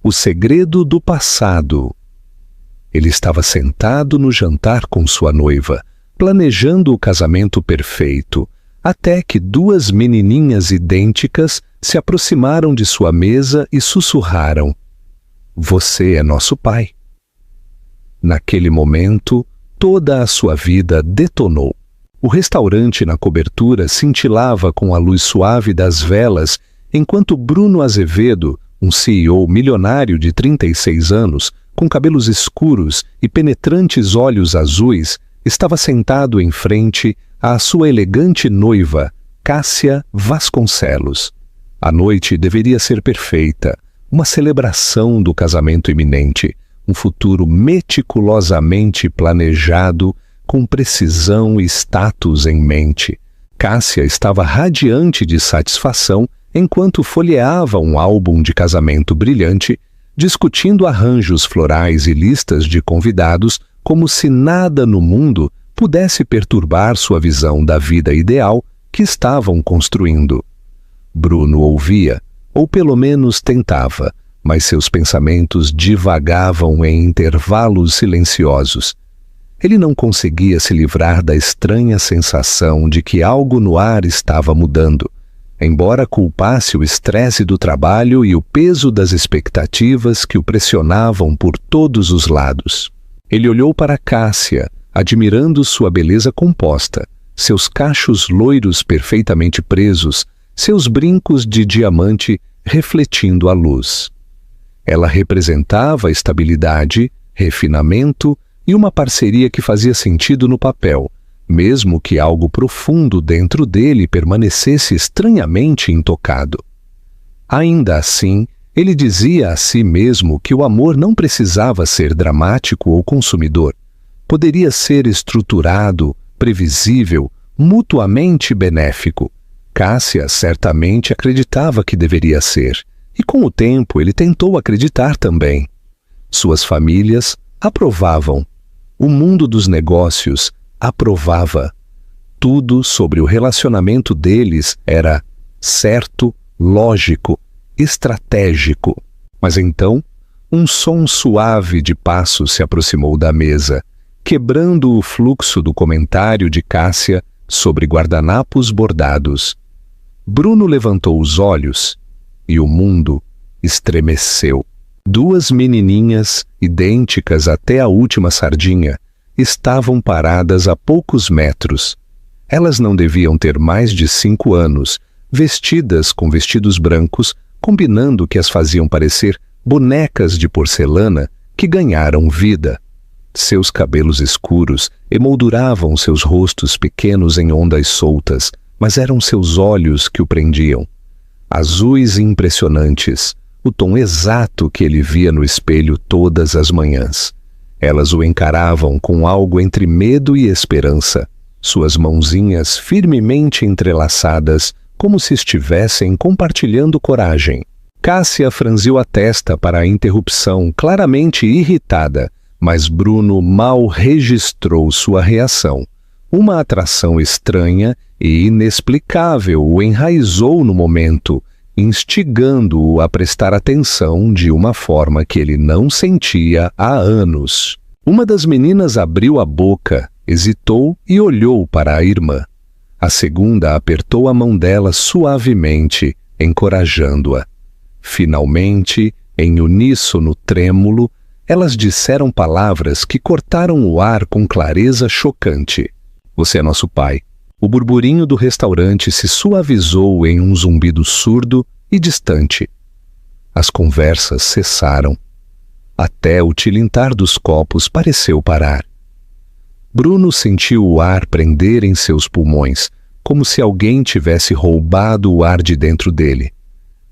O segredo do passado. Ele estava sentado no jantar com sua noiva, planejando o casamento perfeito, até que duas menininhas idênticas se aproximaram de sua mesa e sussurraram: "Você é nosso pai." Naquele momento, toda a sua vida detonou. O restaurante na cobertura cintilava com a luz suave das velas, enquanto Bruno Azevedo, um CEO milionário de 36 anos, com cabelos escuros e penetrantes olhos azuis, estava sentado em frente à sua elegante noiva, Cássia Vasconcelos. A noite deveria ser perfeita, uma celebração do casamento iminente, um futuro meticulosamente planejado, com precisão e status em mente. Cássia estava radiante de satisfação enquanto folheava um álbum de casamento brilhante, discutindo arranjos florais e listas de convidados como se nada no mundo pudesse perturbar sua visão da vida ideal que estavam construindo. Bruno ouvia, ou pelo menos tentava, mas seus pensamentos divagavam em intervalos silenciosos. Ele não conseguia se livrar da estranha sensação de que algo no ar estava mudando, embora culpasse o estresse do trabalho e o peso das expectativas que o pressionavam por todos os lados. Ele olhou para Cássia, admirando sua beleza composta, seus cachos loiros perfeitamente presos, seus brincos de diamante refletindo a luz. Ela representava estabilidade, refinamento e uma parceria que fazia sentido no papel, mesmo que algo profundo dentro dele permanecesse estranhamente intocado. Ainda assim, ele dizia a si mesmo que o amor não precisava ser dramático ou consumidor. Poderia ser estruturado, previsível, mutuamente benéfico. Cássia certamente acreditava que deveria ser, e com o tempo ele tentou acreditar também. Suas famílias aprovavam. O mundo dos negócios aprovava. Tudo sobre o relacionamento deles era certo, lógico, estratégico. Mas então, um som suave de passos se aproximou da mesa, quebrando o fluxo do comentário de Cássia sobre guardanapos bordados. Bruno levantou os olhos e o mundo estremeceu. Duas menininhas, idênticas até a última sardinha, estavam paradas a poucos metros. Elas não deviam ter mais de 5 anos, vestidas com vestidos brancos, combinando que as faziam parecer bonecas de porcelana que ganharam vida. Seus cabelos escuros emolduravam seus rostos pequenos em ondas soltas, mas eram seus olhos que o prendiam. Azuis e impressionantes, o tom exato que ele via no espelho todas as manhãs. Elas o encaravam com algo entre medo e esperança, suas mãozinhas firmemente entrelaçadas, como se estivessem compartilhando coragem. Cássia franziu a testa para a interrupção, claramente irritada, mas Bruno mal registrou sua reação. Uma atração estranha e inexplicável o enraizou no momento, instigando-o a prestar atenção de uma forma que ele não sentia há anos. Uma das meninas abriu a boca, hesitou e olhou para a irmã. A segunda apertou a mão dela suavemente, encorajando-a. Finalmente, em uníssono trêmulo, elas disseram palavras que cortaram o ar com clareza chocante. "Você é nosso pai." O burburinho do restaurante se suavizou em um zumbido surdo e distante. As conversas cessaram. Até o tilintar dos copos pareceu parar. Bruno sentiu o ar prender em seus pulmões, como se alguém tivesse roubado o ar de dentro dele.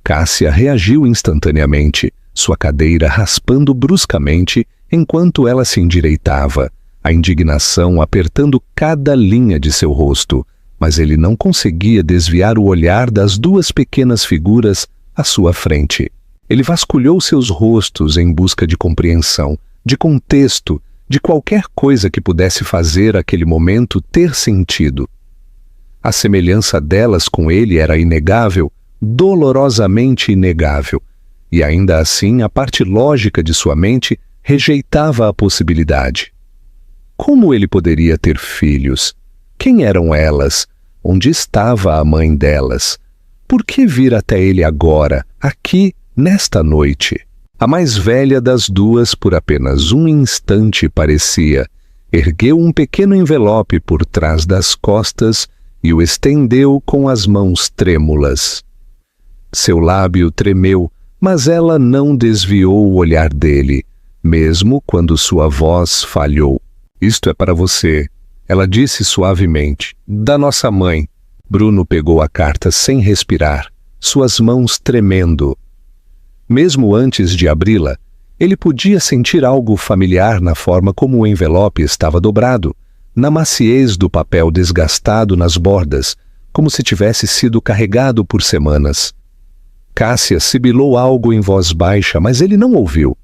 Cássia reagiu instantaneamente, sua cadeira raspando bruscamente enquanto ela se endireitava, a indignação apertando cada linha de seu rosto, mas ele não conseguia desviar o olhar das duas pequenas figuras à sua frente. Ele vasculhou seus rostos em busca de compreensão, de contexto, de qualquer coisa que pudesse fazer aquele momento ter sentido. A semelhança delas com ele era inegável, dolorosamente inegável. e ainda assim a parte lógica de sua mente rejeitava a possibilidade. Como ele poderia ter filhos? Quem eram elas? Onde estava a mãe delas? Por que vir até ele agora, aqui, nesta noite? A mais velha das duas, por apenas um instante parecia, ergueu um pequeno envelope por trás das costas e o estendeu com as mãos trêmulas. Seu lábio tremeu, mas ela não desviou o olhar dele, mesmo quando sua voz falhou. Isto é para você, ela disse suavemente, da nossa mãe. Bruno pegou a carta sem respirar, suas mãos tremendo. Mesmo antes de abri-la, ele podia sentir algo familiar na forma como o envelope estava dobrado, na maciez do papel desgastado nas bordas, como se tivesse sido carregado por semanas. Cássia sibilou algo em voz baixa, mas ele não ouviu.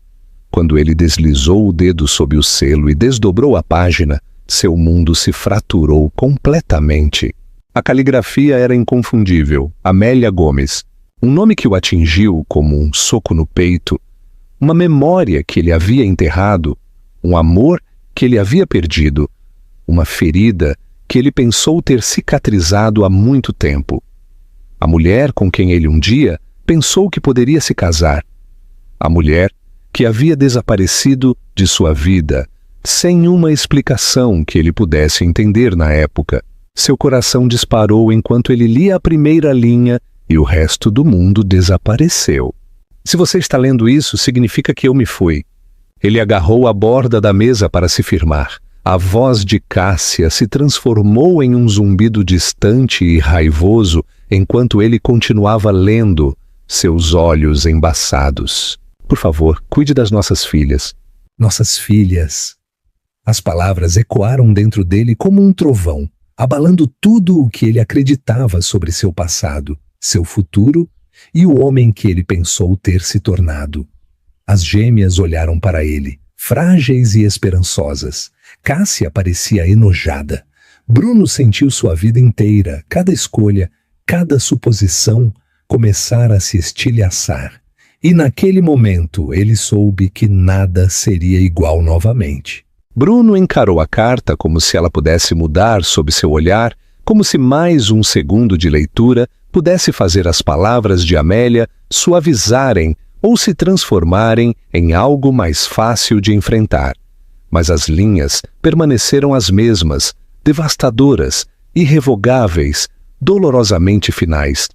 Quando ele deslizou o dedo sob o selo e desdobrou a página, seu mundo se fraturou completamente. A caligrafia era inconfundível, Amélia Gomes, um nome que o atingiu como um soco no peito, uma memória que ele havia enterrado, um amor que ele havia perdido, uma ferida que ele pensou ter cicatrizado há muito tempo. A mulher com quem ele um dia pensou que poderia se casar. A mulher que havia desaparecido de sua vida, sem uma explicação que ele pudesse entender na época. Seu coração disparou enquanto ele lia a primeira linha e o resto do mundo desapareceu. Se você está lendo isso, significa que eu me fui. Ele agarrou a borda da mesa para se firmar. A voz de Cássia se transformou em um zumbido distante e raivoso enquanto ele continuava lendo, seus olhos embaçados. Por favor, cuide das nossas filhas. Nossas filhas. As palavras ecoaram dentro dele como um trovão, abalando tudo o que ele acreditava sobre seu passado, seu futuro e o homem que ele pensou ter se tornado. As gêmeas olharam para ele, frágeis e esperançosas. Cássia parecia enojada. Bruno sentiu sua vida inteira, cada escolha, cada suposição, começar a se estilhaçar. E naquele momento ele soube que nada seria igual novamente. Bruno encarou a carta como se ela pudesse mudar sob seu olhar, como se mais um segundo de leitura pudesse fazer as palavras de Amélia suavizarem ou se transformarem em algo mais fácil de enfrentar. Mas as linhas permaneceram as mesmas, devastadoras, irrevogáveis, dolorosamente finais.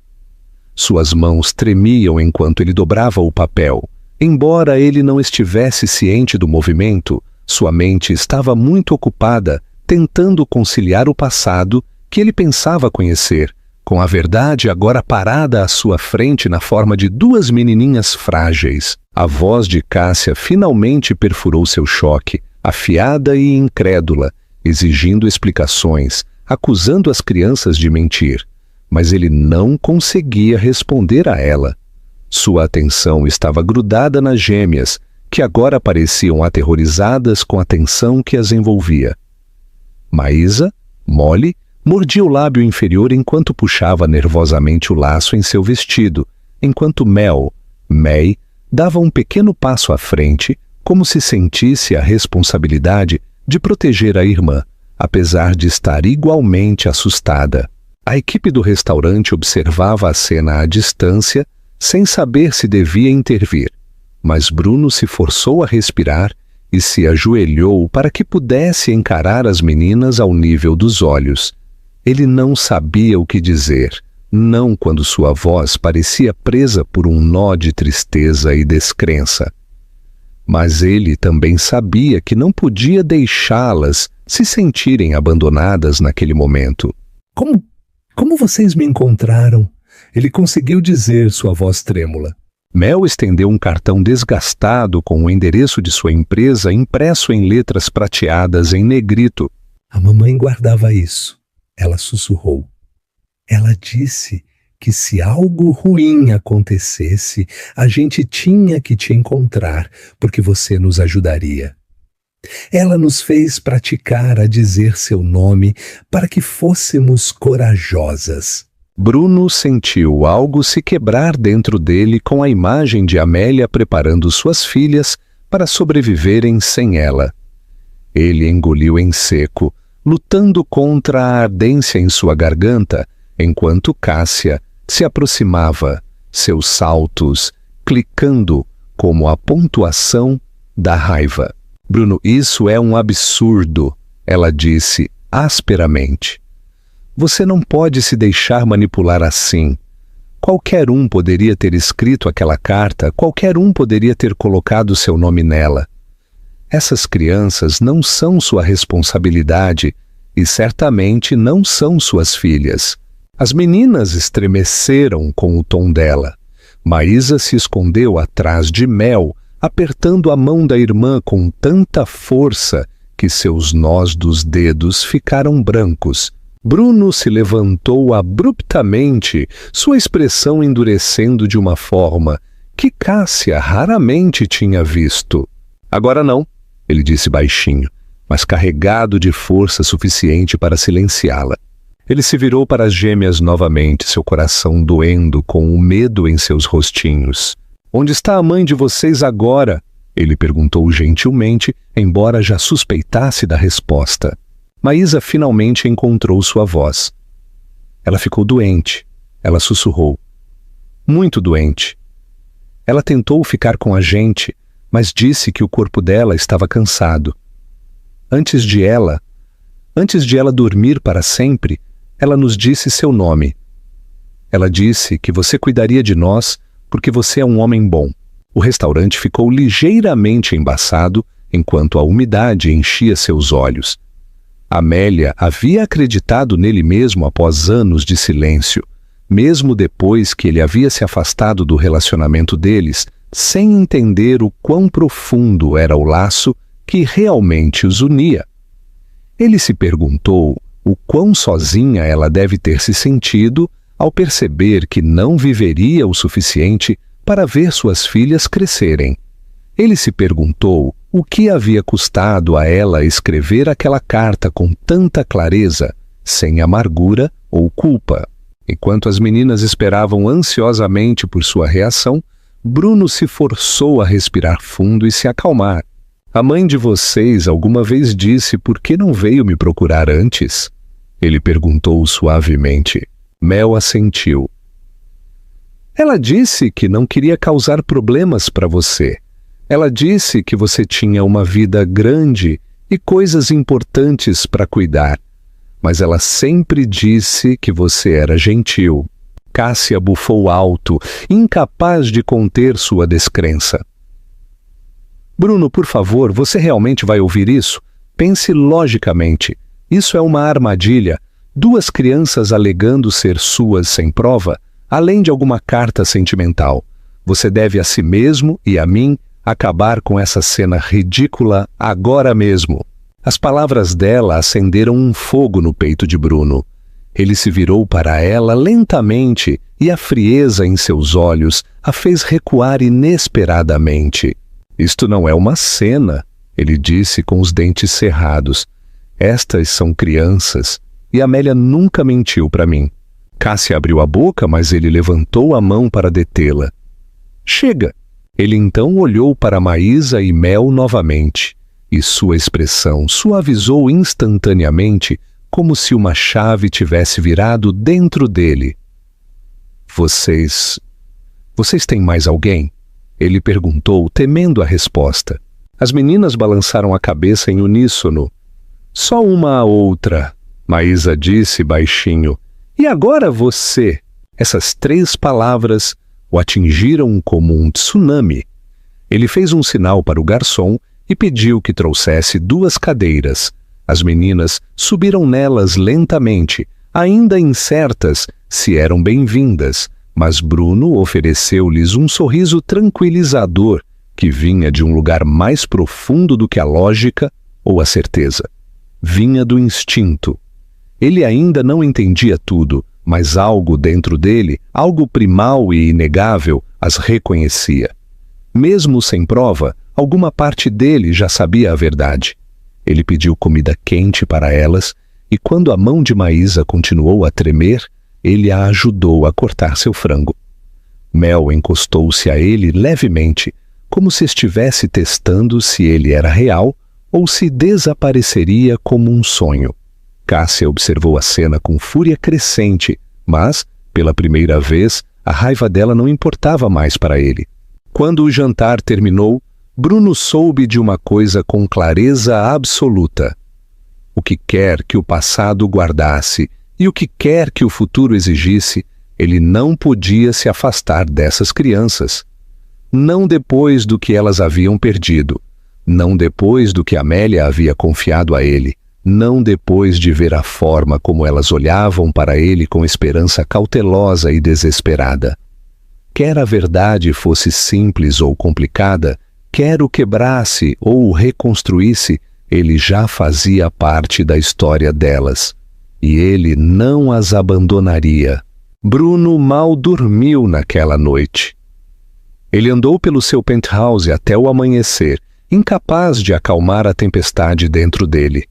Suas mãos tremiam enquanto ele dobrava o papel. Embora ele não estivesse ciente do movimento, sua mente estava muito ocupada tentando conciliar o passado que ele pensava conhecer, com a verdade agora parada à sua frente na forma de duas menininhas frágeis. A voz de Cássia finalmente perfurou seu choque, afiada e incrédula, exigindo explicações, acusando as crianças de mentir. Mas ele não conseguia responder a ela. Sua atenção estava grudada nas gêmeas, que agora pareciam aterrorizadas com a tensão que as envolvia. Maísa, Molly, mordia o lábio inferior enquanto puxava nervosamente o laço em seu vestido, enquanto May, dava um pequeno passo à frente, como se sentisse a responsabilidade de proteger a irmã, apesar de estar igualmente assustada. A equipe do restaurante observava a cena à distância, sem saber se devia intervir, mas Bruno se forçou a respirar e se ajoelhou para que pudesse encarar as meninas ao nível dos olhos. Ele não sabia o que dizer, não quando sua voz parecia presa por um nó de tristeza e descrença. Mas ele também sabia que não podia deixá-las se sentirem abandonadas naquele momento. Como vocês me encontraram? Ele conseguiu dizer, sua voz trêmula. Mel estendeu um cartão desgastado com o endereço de sua empresa impresso em letras prateadas em negrito. A mamãe guardava isso. Ela sussurrou. Ela disse que se algo ruim acontecesse, a gente tinha que te encontrar, porque você nos ajudaria. Ela nos fez praticar a dizer seu nome para que fôssemos corajosas. Bruno sentiu algo se quebrar dentro dele com a imagem de Amélia preparando suas filhas para sobreviverem sem ela. Ele engoliu em seco, lutando contra a ardência em sua garganta, enquanto Cássia se aproximava, seus saltos clicando como a pontuação da raiva. Bruno, isso é um absurdo, ela disse asperamente. Você não pode se deixar manipular assim. Qualquer um poderia ter escrito aquela carta, qualquer um poderia ter colocado seu nome nela. Essas crianças não são sua responsabilidade e certamente não são suas filhas. As meninas estremeceram com o tom dela. Maísa se escondeu atrás de Mel, apertando a mão da irmã com tanta força que seus nós dos dedos ficaram brancos. Bruno se levantou abruptamente, sua expressão endurecendo de uma forma que Cássia raramente tinha visto. Agora não, ele disse baixinho, mas carregado de força suficiente para silenciá-la. Ele se virou para as gêmeas novamente, seu coração doendo com o medo em seus rostinhos. Onde está a mãe de vocês agora? Ele perguntou gentilmente, embora já suspeitasse da resposta. Maísa finalmente encontrou sua voz. Ela ficou doente. Ela sussurrou. Muito doente. Ela tentou ficar com a gente, mas disse que o corpo dela estava cansado. Antes de ela dormir para sempre, ela nos disse seu nome. Ela disse que você cuidaria de nós porque você é um homem bom. O restaurante ficou ligeiramente embaçado enquanto a umidade enchia seus olhos. Amélia havia acreditado nele mesmo após anos de silêncio, mesmo depois que ele havia se afastado do relacionamento deles, sem entender o quão profundo era o laço que realmente os unia. Ele se perguntou o quão sozinha ela deve ter se sentido ao perceber que não viveria o suficiente para ver suas filhas crescerem. Ele se perguntou o que havia custado a ela escrever aquela carta com tanta clareza, sem amargura ou culpa. Enquanto as meninas esperavam ansiosamente por sua reação, Bruno se forçou a respirar fundo e se acalmar. A mãe de vocês alguma vez disse por que não veio me procurar antes? Ele perguntou suavemente. Mel assentiu. Ela disse que não queria causar problemas para você. Ela disse que você tinha uma vida grande e coisas importantes para cuidar, mas ela sempre disse que você era gentil. Cássia bufou alto, incapaz de conter sua descrença. Bruno, por favor, você realmente vai ouvir isso? Pense logicamente. Isso é uma armadilha. 2 crianças alegando ser suas sem prova, além de alguma carta sentimental. Você deve a si mesmo e a mim acabar com essa cena ridícula agora mesmo. As palavras dela acenderam um fogo no peito de Bruno. Ele se virou para ela lentamente e a frieza em seus olhos a fez recuar inesperadamente. Isto não é uma cena, ele disse com os dentes cerrados. Estas são crianças e Amélia nunca mentiu para mim. Cássia abriu a boca, mas ele levantou a mão para detê-la. Chega! Ele então olhou para Maísa e Mel novamente, e sua expressão suavizou instantaneamente, como se uma chave tivesse virado dentro dele. Vocês têm mais alguém? Ele perguntou, temendo a resposta. As meninas balançaram a cabeça em uníssono. Só uma a outra, Maísa disse baixinho. E agora você? Essas 3 palavras o atingiram como um tsunami. Ele fez um sinal para o garçom e pediu que trouxesse 2 cadeiras. As meninas subiram nelas lentamente, ainda incertas se eram bem-vindas, mas Bruno ofereceu-lhes um sorriso tranquilizador que vinha de um lugar mais profundo do que a lógica ou a certeza. Vinha do instinto. Ele ainda não entendia tudo, mas algo dentro dele, algo primal e inegável, as reconhecia. Mesmo sem prova, alguma parte dele já sabia a verdade. Ele pediu comida quente para elas, e quando a mão de Maísa continuou a tremer, ele a ajudou a cortar seu frango. Mel encostou-se a ele levemente, como se estivesse testando se ele era real ou se desapareceria como um sonho. Cássia observou a cena com fúria crescente, mas, pela primeira vez, a raiva dela não importava mais para ele. Quando o jantar terminou, Bruno soube de uma coisa com clareza absoluta. O que quer que o passado guardasse e o que quer que o futuro exigisse, ele não podia se afastar dessas crianças. Não depois do que elas haviam perdido, não depois do que Amélia havia confiado a ele, não depois de ver a forma como elas olhavam para ele com esperança cautelosa e desesperada. Quer a verdade fosse simples ou complicada, quer o quebrasse ou o reconstruísse, ele já fazia parte da história delas. E ele não as abandonaria. Bruno mal dormiu naquela noite. Ele andou pelo seu penthouse até o amanhecer, incapaz de acalmar a tempestade dentro dele.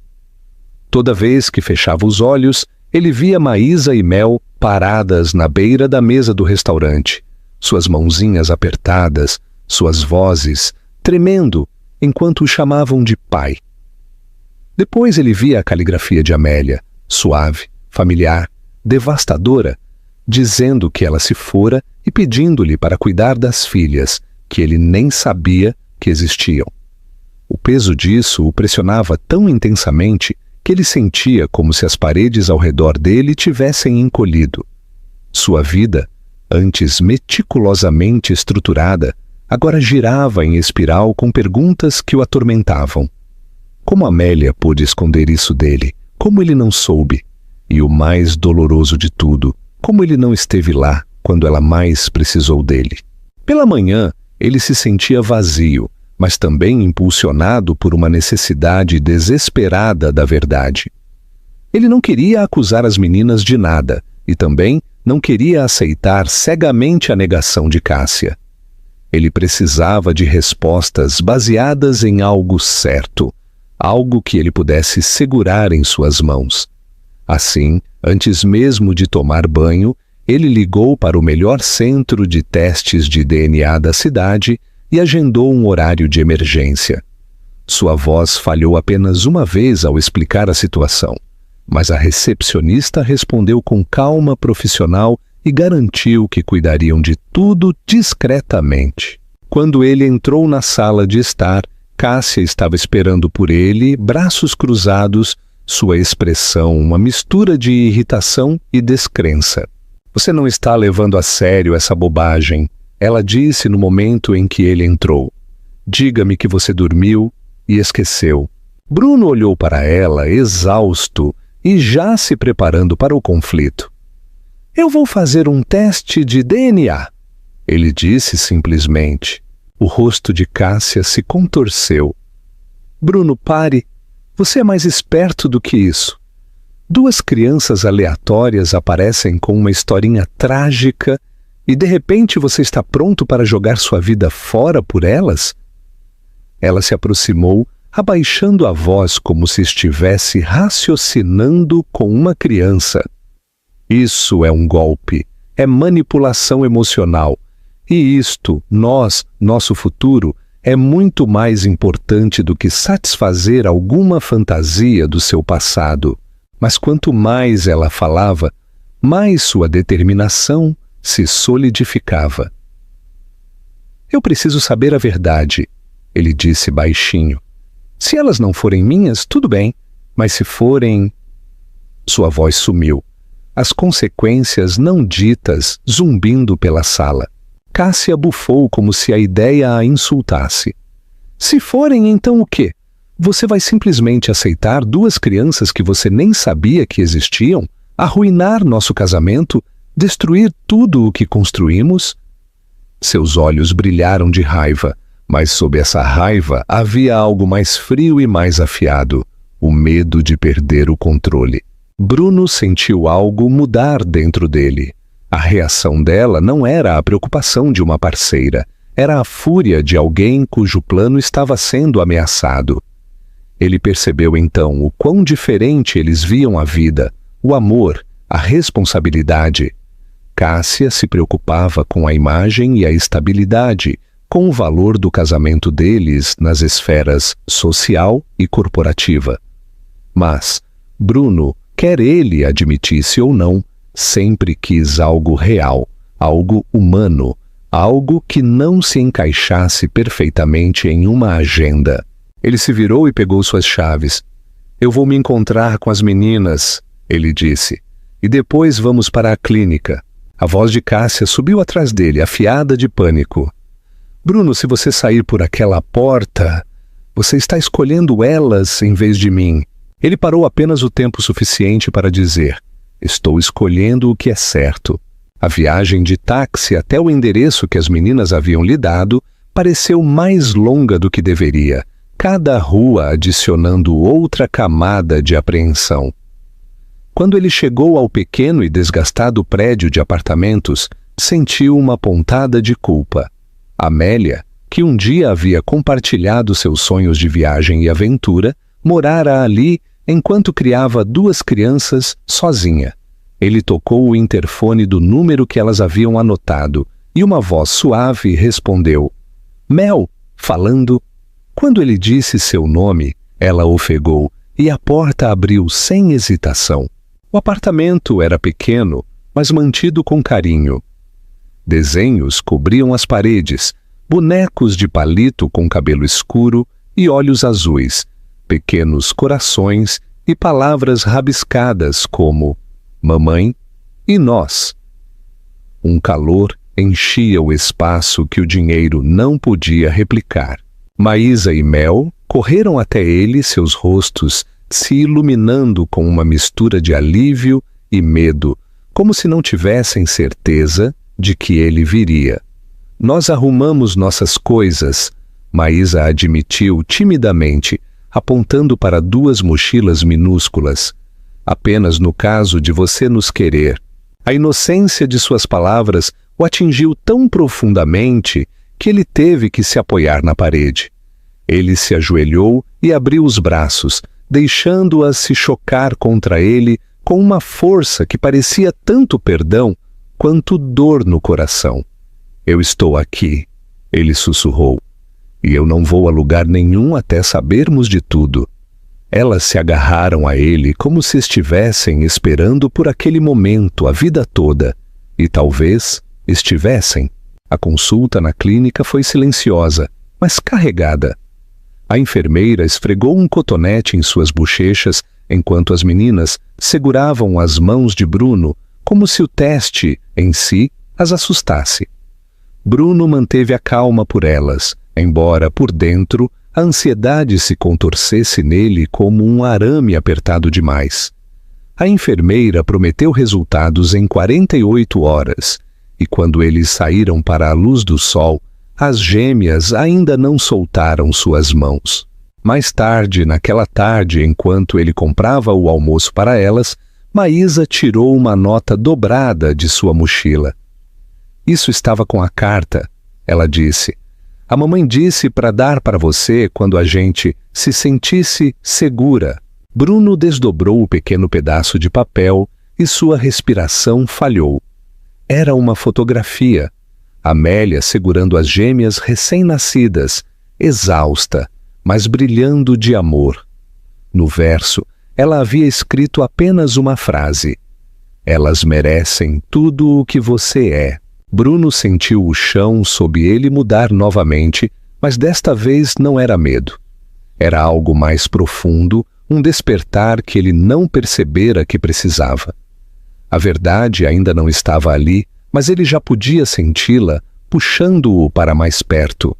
Toda vez que fechava os olhos, ele via Maísa e Mel paradas na beira da mesa do restaurante, suas mãozinhas apertadas, suas vozes tremendo enquanto o chamavam de pai. Depois ele via a caligrafia de Amélia, suave, familiar, devastadora, dizendo que ela se fora e pedindo-lhe para cuidar das filhas, que ele nem sabia que existiam. O peso disso o pressionava tão intensamente que ele sentia como se as paredes ao redor dele tivessem encolhido. Sua vida, antes meticulosamente estruturada, agora girava em espiral com perguntas que o atormentavam. Como Amélia pôde esconder isso dele? Como ele não soube? E o mais doloroso de tudo, como ele não esteve lá quando ela mais precisou dele? Pela manhã, ele se sentia vazio, mas também impulsionado por uma necessidade desesperada da verdade. Ele não queria acusar as meninas de nada e também não queria aceitar cegamente a negação de Cássia. Ele precisava de respostas baseadas em algo certo, algo que ele pudesse segurar em suas mãos. Assim, antes mesmo de tomar banho, ele ligou para o melhor centro de testes de DNA da cidade e agendou um horário de emergência. Sua voz falhou apenas uma vez ao explicar a situação, mas a recepcionista respondeu com calma profissional e garantiu que cuidariam de tudo discretamente. Quando ele entrou na sala de estar, Cássia estava esperando por ele, braços cruzados, sua expressão uma mistura de irritação e descrença. "Você não está levando a sério essa bobagem", ela disse no momento em que ele entrou. "Diga-me que você dormiu e esqueceu." Bruno olhou para ela, exausto, e já se preparando para o conflito. "Eu vou fazer um teste de DNA", ele disse simplesmente. O rosto de Cássia se contorceu. "Bruno, pare. Você é mais esperto do que isso. Duas crianças aleatórias aparecem com uma historinha trágica e de repente você está pronto para jogar sua vida fora por elas?" Ela se aproximou, abaixando a voz como se estivesse raciocinando com uma criança. "Isso é um golpe, é manipulação emocional. E isto, nosso futuro, é muito mais importante do que satisfazer alguma fantasia do seu passado." Mas quanto mais ela falava, mais sua determinação se solidificava. "Eu preciso saber a verdade", ele disse baixinho. "Se elas não forem minhas, tudo bem, mas se forem..." Sua voz sumiu, as consequências não ditas zumbindo pela sala. Cássia bufou como se a ideia a insultasse. "Se forem, então o quê? Você vai simplesmente aceitar duas crianças que você nem sabia que existiam, arruinar nosso casamento, destruir tudo o que construímos?" Seus olhos brilharam de raiva, mas sob essa raiva havia algo mais frio e mais afiado, o medo de perder o controle. Bruno sentiu algo mudar dentro dele. A reação dela não era a preocupação de uma parceira, era a fúria de alguém cujo plano estava sendo ameaçado. Ele percebeu então o quão diferente eles viam a vida, o amor, a responsabilidade. Cássia se preocupava com a imagem e a estabilidade, com o valor do casamento deles nas esferas social e corporativa. Mas Bruno, quer ele admitisse ou não, sempre quis algo real, algo humano, algo que não se encaixasse perfeitamente em uma agenda. Ele se virou e pegou suas chaves. "Eu vou me encontrar com as meninas", ele disse, "e depois vamos para a clínica." A voz de Cássia subiu atrás dele, afiada de pânico. "Bruno, se você sair por aquela porta, você está escolhendo elas em vez de mim." Ele parou apenas o tempo suficiente para dizer: "Estou escolhendo o que é certo." A viagem de táxi até o endereço que as meninas haviam lhe dado pareceu mais longa do que deveria, cada rua adicionando outra camada de apreensão. Quando ele chegou ao pequeno e desgastado prédio de apartamentos, sentiu uma pontada de culpa. Amélia, que um dia havia compartilhado seus sonhos de viagem e aventura, morara ali enquanto criava 2 crianças sozinha. Ele tocou o interfone do número que elas haviam anotado e uma voz suave respondeu: "Mel, falando." Quando ele disse seu nome, ela ofegou e a porta abriu sem hesitação. O apartamento era pequeno, mas mantido com carinho. Desenhos cobriam as paredes, bonecos de palito com cabelo escuro e olhos azuis, pequenos corações e palavras rabiscadas como mamãe e nós. Um calor enchia o espaço que o dinheiro não podia replicar. Maísa e Mel correram até ele, seus rostos se iluminando com uma mistura de alívio e medo, como se não tivessem certeza de que ele viria. "Nós arrumamos nossas coisas", Maísa admitiu timidamente, apontando para 2 mochilas minúsculas. "Apenas no caso de você nos querer." A inocência de suas palavras o atingiu tão profundamente que ele teve que se apoiar na parede. Ele se ajoelhou e abriu os braços, deixando-a se chocar contra ele com uma força que parecia tanto perdão quanto dor no coração. "Eu estou aqui", ele sussurrou, "e eu não vou a lugar nenhum até sabermos de tudo." Elas se agarraram a ele como se estivessem esperando por aquele momento a vida toda, e talvez estivessem. A consulta na clínica foi silenciosa, mas carregada. A enfermeira esfregou um cotonete em suas bochechas enquanto as meninas seguravam as mãos de Bruno como se o teste, em si, as assustasse. Bruno manteve a calma por elas, embora, por dentro, a ansiedade se contorcesse nele como um arame apertado demais. A enfermeira prometeu resultados em 48 horas, e quando eles saíram para a luz do sol, as gêmeas ainda não soltaram suas mãos. Mais tarde, naquela tarde, enquanto ele comprava o almoço para elas, Maísa tirou uma nota dobrada de sua mochila. "Isso estava com a carta", ela disse. "A mamãe disse para dar para você quando a gente se sentisse segura." Bruno desdobrou o pequeno pedaço de papel e sua respiração falhou. Era uma fotografia. Amélia segurando as gêmeas recém-nascidas, exausta, mas brilhando de amor. No verso, ela havia escrito apenas uma frase: "Elas merecem tudo o que você é." Bruno sentiu o chão sob ele mudar novamente, mas desta vez não era medo. Era algo mais profundo, um despertar que ele não percebera que precisava. A verdade ainda não estava ali, mas ele já podia senti-la, puxando-o para mais perto.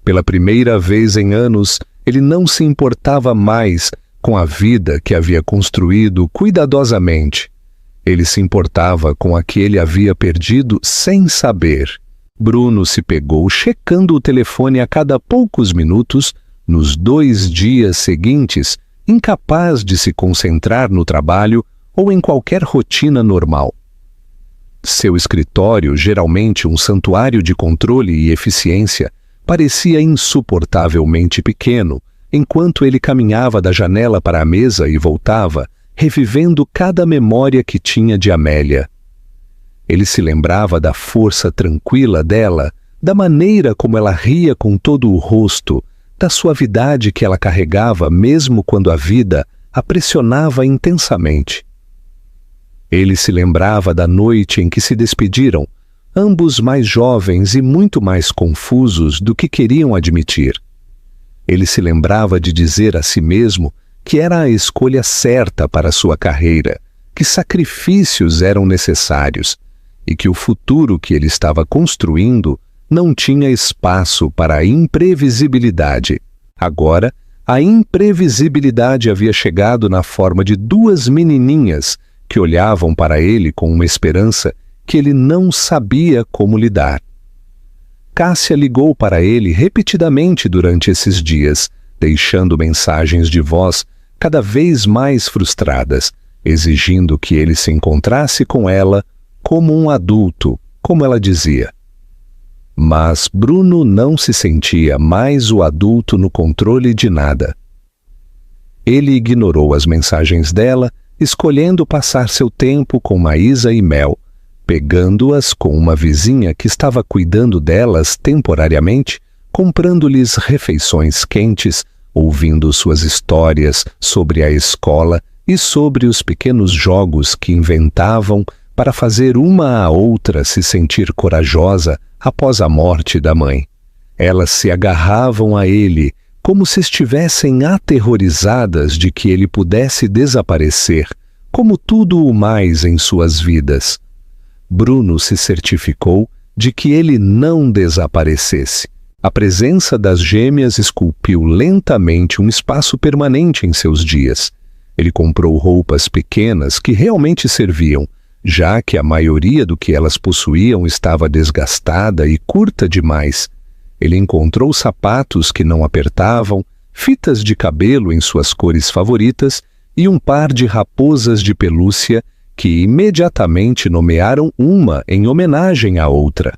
Pela primeira vez em anos, ele não se importava mais com a vida que havia construído cuidadosamente. Ele se importava com a que ele havia perdido sem saber. Bruno se pegou checando o telefone a cada poucos minutos, nos 2 dias seguintes, incapaz de se concentrar no trabalho ou em qualquer rotina normal. Seu escritório, geralmente um santuário de controle e eficiência, parecia insuportavelmente pequeno, enquanto ele caminhava da janela para a mesa e voltava, revivendo cada memória que tinha de Amélia. Ele se lembrava da força tranquila dela, da maneira como ela ria com todo o rosto, da suavidade que ela carregava mesmo quando a vida a pressionava intensamente. Ele se lembrava da noite em que se despediram, ambos mais jovens e muito mais confusos do que queriam admitir. Ele se lembrava de dizer a si mesmo que era a escolha certa para sua carreira, que sacrifícios eram necessários e que o futuro que ele estava construindo não tinha espaço para a imprevisibilidade. Agora, a imprevisibilidade havia chegado na forma de duas menininhas que olhavam para ele com uma esperança que ele não sabia como lidar. Cássia ligou para ele repetidamente durante esses dias, deixando mensagens de voz cada vez mais frustradas, exigindo que ele se encontrasse com ela como um adulto, como ela dizia. Mas Bruno não se sentia mais o adulto no controle de nada. Ele ignorou as mensagens dela, escolhendo passar seu tempo com Maísa e Mel, pegando-as com uma vizinha que estava cuidando delas temporariamente, comprando-lhes refeições quentes, ouvindo suas histórias sobre a escola e sobre os pequenos jogos que inventavam para fazer uma à outra se sentir corajosa após a morte da mãe. Elas se agarravam a ele, como se estivessem aterrorizadas de que ele pudesse desaparecer, como tudo o mais em suas vidas. Bruno se certificou de que ele não desaparecesse. A presença das gêmeas esculpiu lentamente um espaço permanente em seus dias. Ele comprou roupas pequenas que realmente serviam, já que a maioria do que elas possuíam estava desgastada e curta demais. Ele encontrou sapatos que não apertavam, fitas de cabelo em suas cores favoritas e um par de raposas de pelúcia que imediatamente nomearam uma em homenagem à outra.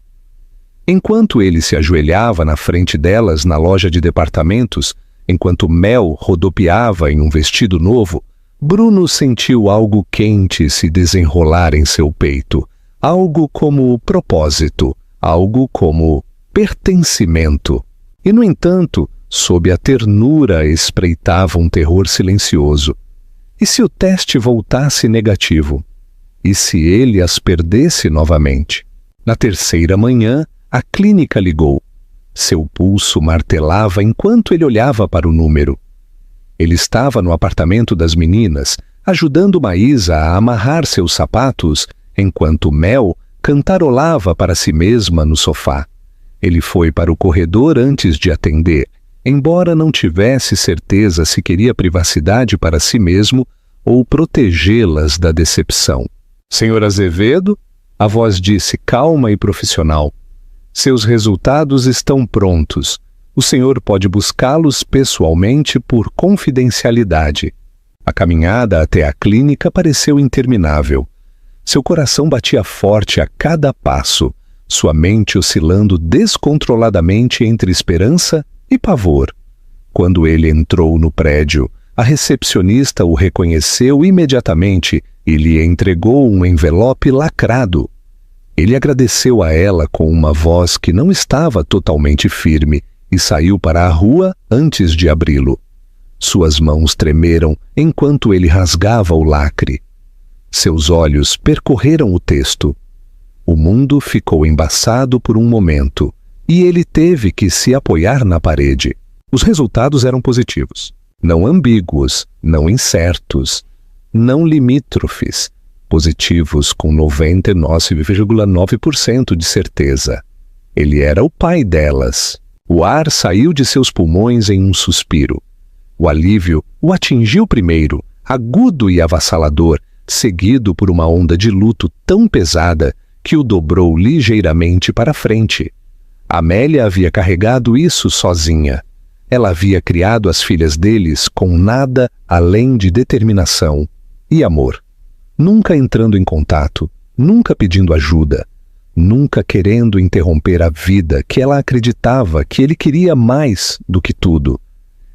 Enquanto ele se ajoelhava na frente delas na loja de departamentos, enquanto Mel rodopiava em um vestido novo, Bruno sentiu algo quente se desenrolar em seu peito, algo como propósito, algo como pertencimento. E, no entanto, sob a ternura espreitava um terror silencioso. E se o teste voltasse negativo? E se ele as perdesse novamente? Na terceira manhã, a clínica ligou. Seu pulso martelava enquanto ele olhava para o número. Ele estava no apartamento das meninas, ajudando Maísa a amarrar seus sapatos, enquanto Mel cantarolava para si mesma no sofá. Ele foi para o corredor antes de atender, embora não tivesse certeza se queria privacidade para si mesmo ou protegê-las da decepção. Senhor Azevedo, a voz disse calma e profissional. Seus resultados estão prontos. O senhor pode buscá-los pessoalmente por confidencialidade. A caminhada até a clínica pareceu interminável. Seu coração batia forte a cada passo, sua mente oscilando descontroladamente entre esperança e pavor. Quando ele entrou no prédio, a recepcionista o reconheceu imediatamente e lhe entregou um envelope lacrado. Ele agradeceu a ela com uma voz que não estava totalmente firme e saiu para a rua antes de abri-lo. Suas mãos tremeram enquanto ele rasgava o lacre. Seus olhos percorreram o texto. O mundo ficou embaçado por um momento e ele teve que se apoiar na parede. Os resultados eram positivos, não ambíguos, não incertos, não limítrofes, positivos com 99,9% de certeza. Ele era o pai delas. O ar saiu de seus pulmões em um suspiro. O alívio o atingiu primeiro, agudo e avassalador, seguido por uma onda de luto tão pesada que o dobrou ligeiramente para frente. Amélia havia carregado isso sozinha. Ela havia criado as filhas deles com nada além de determinação e amor. Nunca entrando em contato, nunca pedindo ajuda, nunca querendo interromper a vida que ela acreditava que ele queria mais do que tudo.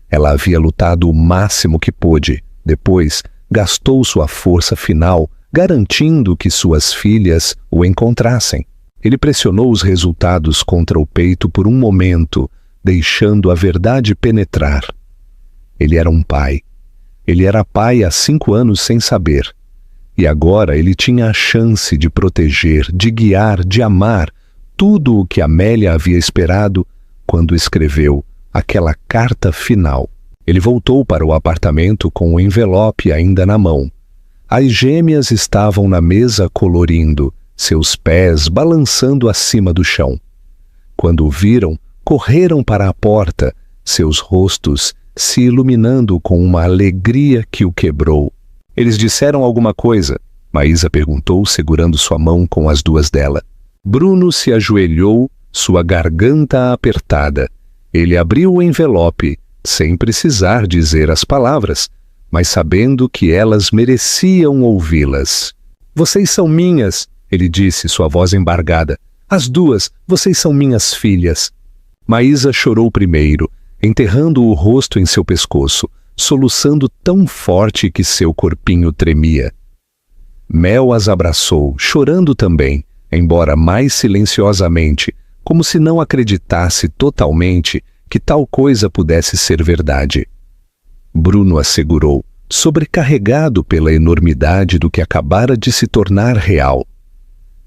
Ela havia lutado o máximo que pôde, depois gastou sua força final garantindo que suas filhas o encontrassem. Ele pressionou os resultados contra o peito por um momento, deixando a verdade penetrar. Ele era um pai. Ele era pai há 5 anos sem saber. E agora ele tinha a chance de proteger, de guiar, de amar tudo o que Amélia havia esperado quando escreveu aquela carta final. Ele voltou para o apartamento com o envelope ainda na mão. As gêmeas estavam na mesa colorindo, seus pés balançando acima do chão. Quando o viram, correram para a porta, seus rostos se iluminando com uma alegria que o quebrou. Eles disseram alguma coisa? Maísa perguntou, segurando sua mão com as duas dela. Bruno se ajoelhou, sua garganta apertada. Ele abriu o envelope, sem precisar dizer as palavras, mas sabendo que elas mereciam ouvi-las. Vocês são minhas, ele disse, sua voz embargada. As duas, vocês são minhas filhas. Maísa chorou primeiro, enterrando o rosto em seu pescoço, soluçando tão forte que seu corpinho tremia. Mel as abraçou, chorando também, embora mais silenciosamente, como se não acreditasse totalmente que tal coisa pudesse ser verdade. Bruno a segurou, sobrecarregado pela enormidade do que acabara de se tornar real.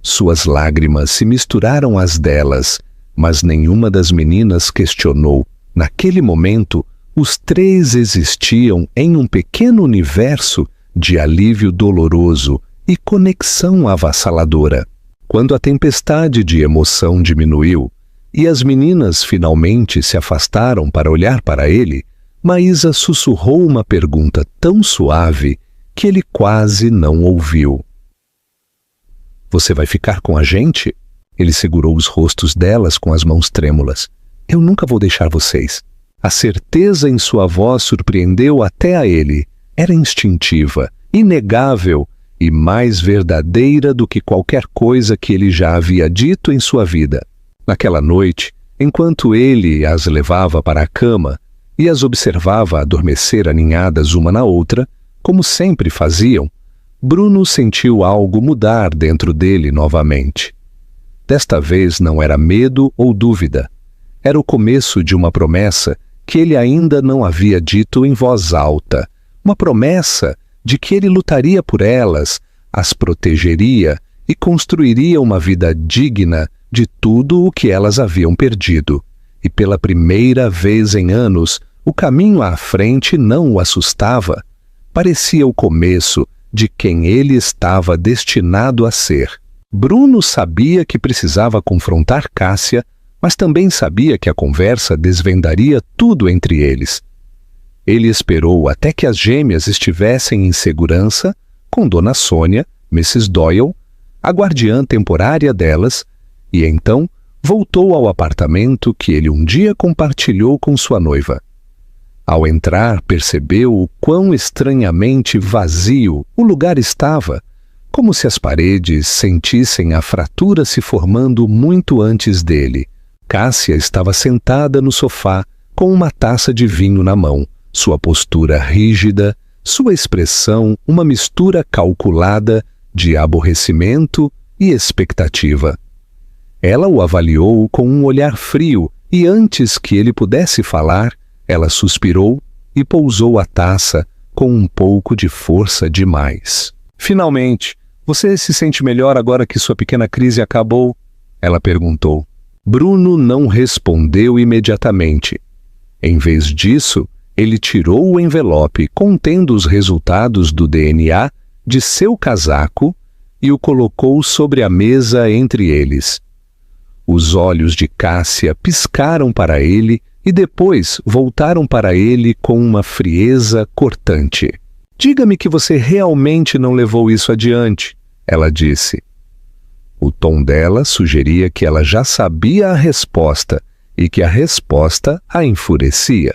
Suas lágrimas se misturaram às delas, mas nenhuma das meninas questionou. Naquele momento, os 3 existiam em um pequeno universo de alívio doloroso e conexão avassaladora. Quando a tempestade de emoção diminuiu e as meninas finalmente se afastaram para olhar para ele, Maísa sussurrou uma pergunta tão suave que ele quase não ouviu. Você vai ficar com a gente? Ele segurou os rostos delas com as mãos trêmulas. Eu nunca vou deixar vocês. A certeza em sua voz surpreendeu até a ele. Era instintiva, inegável e mais verdadeira do que qualquer coisa que ele já havia dito em sua vida. Naquela noite, enquanto ele as levava para a cama e as observava adormecer aninhadas uma na outra, como sempre faziam, Bruno sentiu algo mudar dentro dele novamente. Desta vez não era medo ou dúvida. Era o começo de uma promessa que ele ainda não havia dito em voz alta. Uma promessa de que ele lutaria por elas, as protegeria e construiria uma vida digna de tudo o que elas haviam perdido. E pela primeira vez em anos, o caminho à frente não o assustava. Parecia o começo de quem ele estava destinado a ser. Bruno sabia que precisava confrontar Cássia, mas também sabia que a conversa desvendaria tudo entre eles. Ele esperou até que as gêmeas estivessem em segurança com Dona Sônia, Mrs. Doyle, a guardiã temporária delas, e então voltou ao apartamento que ele um dia compartilhou com sua noiva. Ao entrar, percebeu o quão estranhamente vazio o lugar estava, como se as paredes sentissem a fratura se formando muito antes dele. Cássia estava sentada no sofá com uma taça de vinho na mão, sua postura rígida, sua expressão uma mistura calculada de aborrecimento e expectativa. Ela o avaliou com um olhar frio e antes que ele pudesse falar, ela suspirou e pousou a taça com um pouco de força demais. Finalmente, você se sente melhor agora que sua pequena crise acabou? Ela perguntou. Bruno não respondeu imediatamente. Em vez disso, ele tirou o envelope contendo os resultados do DNA de seu casaco e o colocou sobre a mesa entre eles. Os olhos de Cássia piscaram para ele e depois voltaram para ele com uma frieza cortante. Diga-me que você realmente não levou isso adiante, ela disse. O tom dela sugeria que ela já sabia a resposta e que a resposta a enfurecia.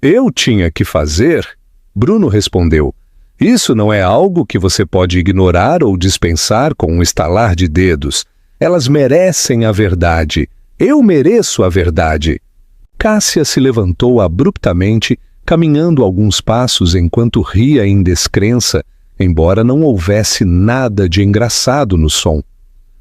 Eu tinha que fazer? Bruno respondeu. Isso não é algo que você pode ignorar ou dispensar com um estalar de dedos. Elas merecem a verdade. Eu mereço a verdade. Cássia se levantou abruptamente, caminhando alguns passos enquanto ria em descrença, embora não houvesse nada de engraçado no som.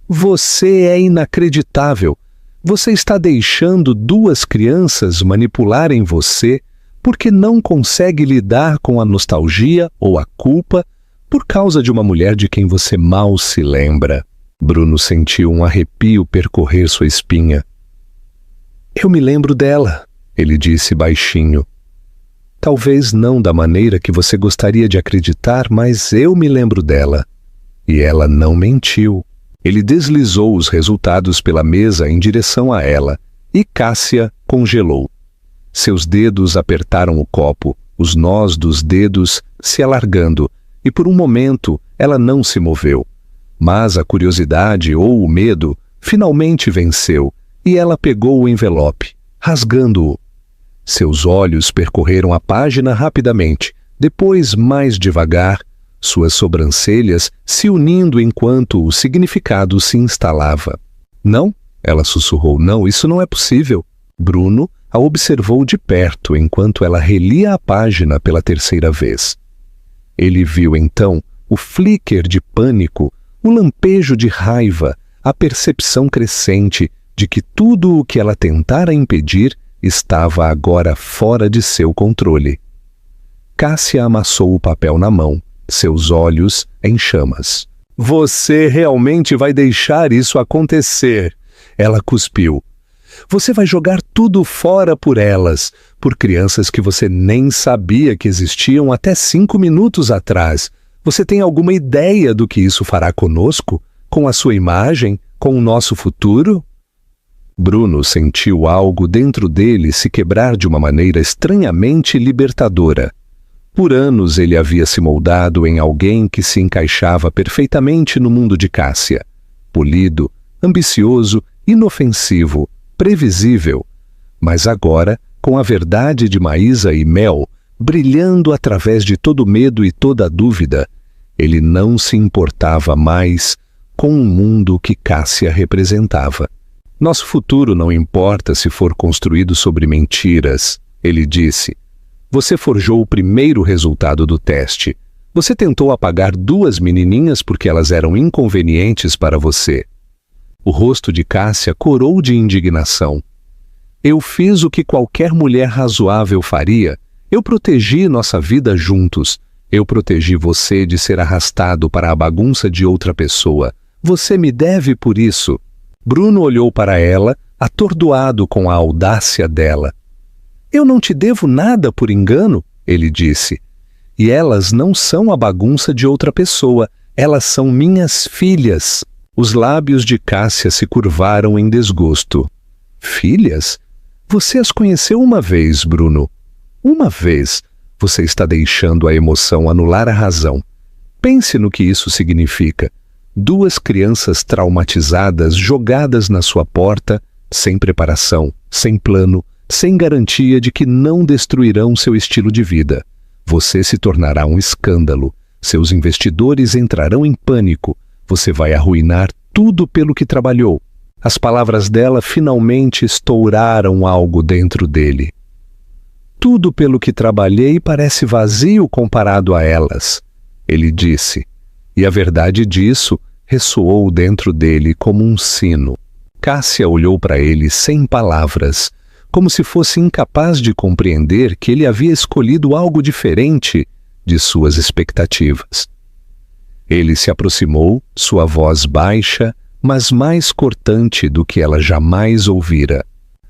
Você é inacreditável. Você está deixando duas crianças manipularem você porque não consegue lidar com a nostalgia ou a culpa por causa de uma mulher de quem você mal se lembra. Bruno sentiu um arrepio percorrer sua espinha. Eu me lembro dela, ele disse baixinho. Talvez não da maneira que você gostaria de acreditar, mas eu me lembro dela. E ela não mentiu. Ele deslizou os resultados pela mesa em direção a ela, e Cássia congelou. Seus dedos apertaram o copo, os nós dos dedos se alargando, e por um momento ela não se moveu. Mas a curiosidade ou o medo finalmente venceu, e ela pegou o envelope, rasgando-o. Seus olhos percorreram a página rapidamente, depois mais devagar, suas sobrancelhas se unindo enquanto o significado se instalava. Não, ela sussurrou, não, isso não é possível. Bruno a observou de perto enquanto ela relia a página pela terceira vez. Ele viu então o flicker de pânico, o lampejo de raiva, a percepção crescente de que tudo o que ela tentara impedir estava agora fora de seu controle. Cássia amassou o papel na mão, seus olhos em chamas. Você realmente vai deixar isso acontecer? Ela cuspiu. Você vai jogar tudo fora por elas, por crianças que você nem sabia que existiam até 5 minutos atrás. Você tem alguma ideia do que isso fará conosco? Com a sua imagem? Com o nosso futuro? Bruno sentiu algo dentro dele se quebrar de uma maneira estranhamente libertadora. Por anos ele havia se moldado em alguém que se encaixava perfeitamente no mundo de Cássia. Polido, ambicioso, inofensivo, previsível. Mas agora, com a verdade de Maísa e Mel brilhando através de todo medo e toda dúvida, ele não se importava mais com o mundo que Cássia representava. Nosso futuro não importa se for construído sobre mentiras, ele disse. Você forjou o primeiro resultado do teste. Você tentou apagar 2 menininhas porque elas eram inconvenientes para você. O rosto de Cássia corou de indignação. Eu fiz o que qualquer mulher razoável faria. Eu protegi nossa vida juntos. Eu protegi você de ser arrastado para a bagunça de outra pessoa. Você me deve por isso. Bruno olhou para ela, atordoado com a audácia dela. Eu não te devo nada por engano, ele disse. E elas não são a bagunça de outra pessoa, elas são minhas filhas. Os lábios de Cássia se curvaram em desgosto. Filhas? Você as conheceu uma vez, Bruno. Uma vez. Você está deixando a emoção anular a razão. Pense no que isso significa. 2 crianças traumatizadas jogadas na sua porta, sem preparação, sem plano, sem garantia de que não destruirão seu estilo de vida. Você se tornará um escândalo. Seus investidores entrarão em pânico. Você vai arruinar tudo pelo que trabalhou. As palavras dela finalmente estouraram algo dentro dele. Tudo pelo que trabalhei parece vazio comparado a elas, ele disse. E a verdade disso ressoou dentro dele como um sino. Cássia olhou para ele sem palavras, como se fosse incapaz de compreender que ele havia escolhido algo diferente de suas expectativas. Ele se aproximou, sua voz baixa, mas mais cortante do que ela jamais ouvira.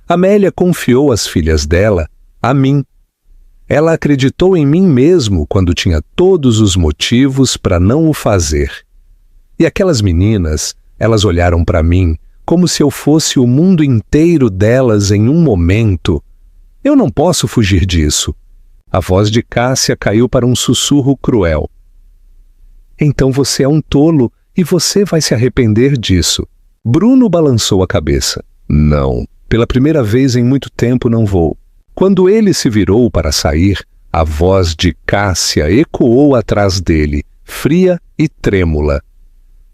Amélia confiou as filhas dela a mim. Ela acreditou em mim mesmo quando tinha todos os motivos para não o fazer. E aquelas meninas, elas olharam para mim como se eu fosse o mundo inteiro delas em um momento. Eu não posso fugir disso. A voz de Cássia caiu para um sussurro cruel. Então você é um tolo e você vai se arrepender disso. Bruno balançou a cabeça. Não, pela primeira vez em muito tempo não vou. Quando ele se virou para sair, a voz de Cássia ecoou atrás dele, fria e trêmula.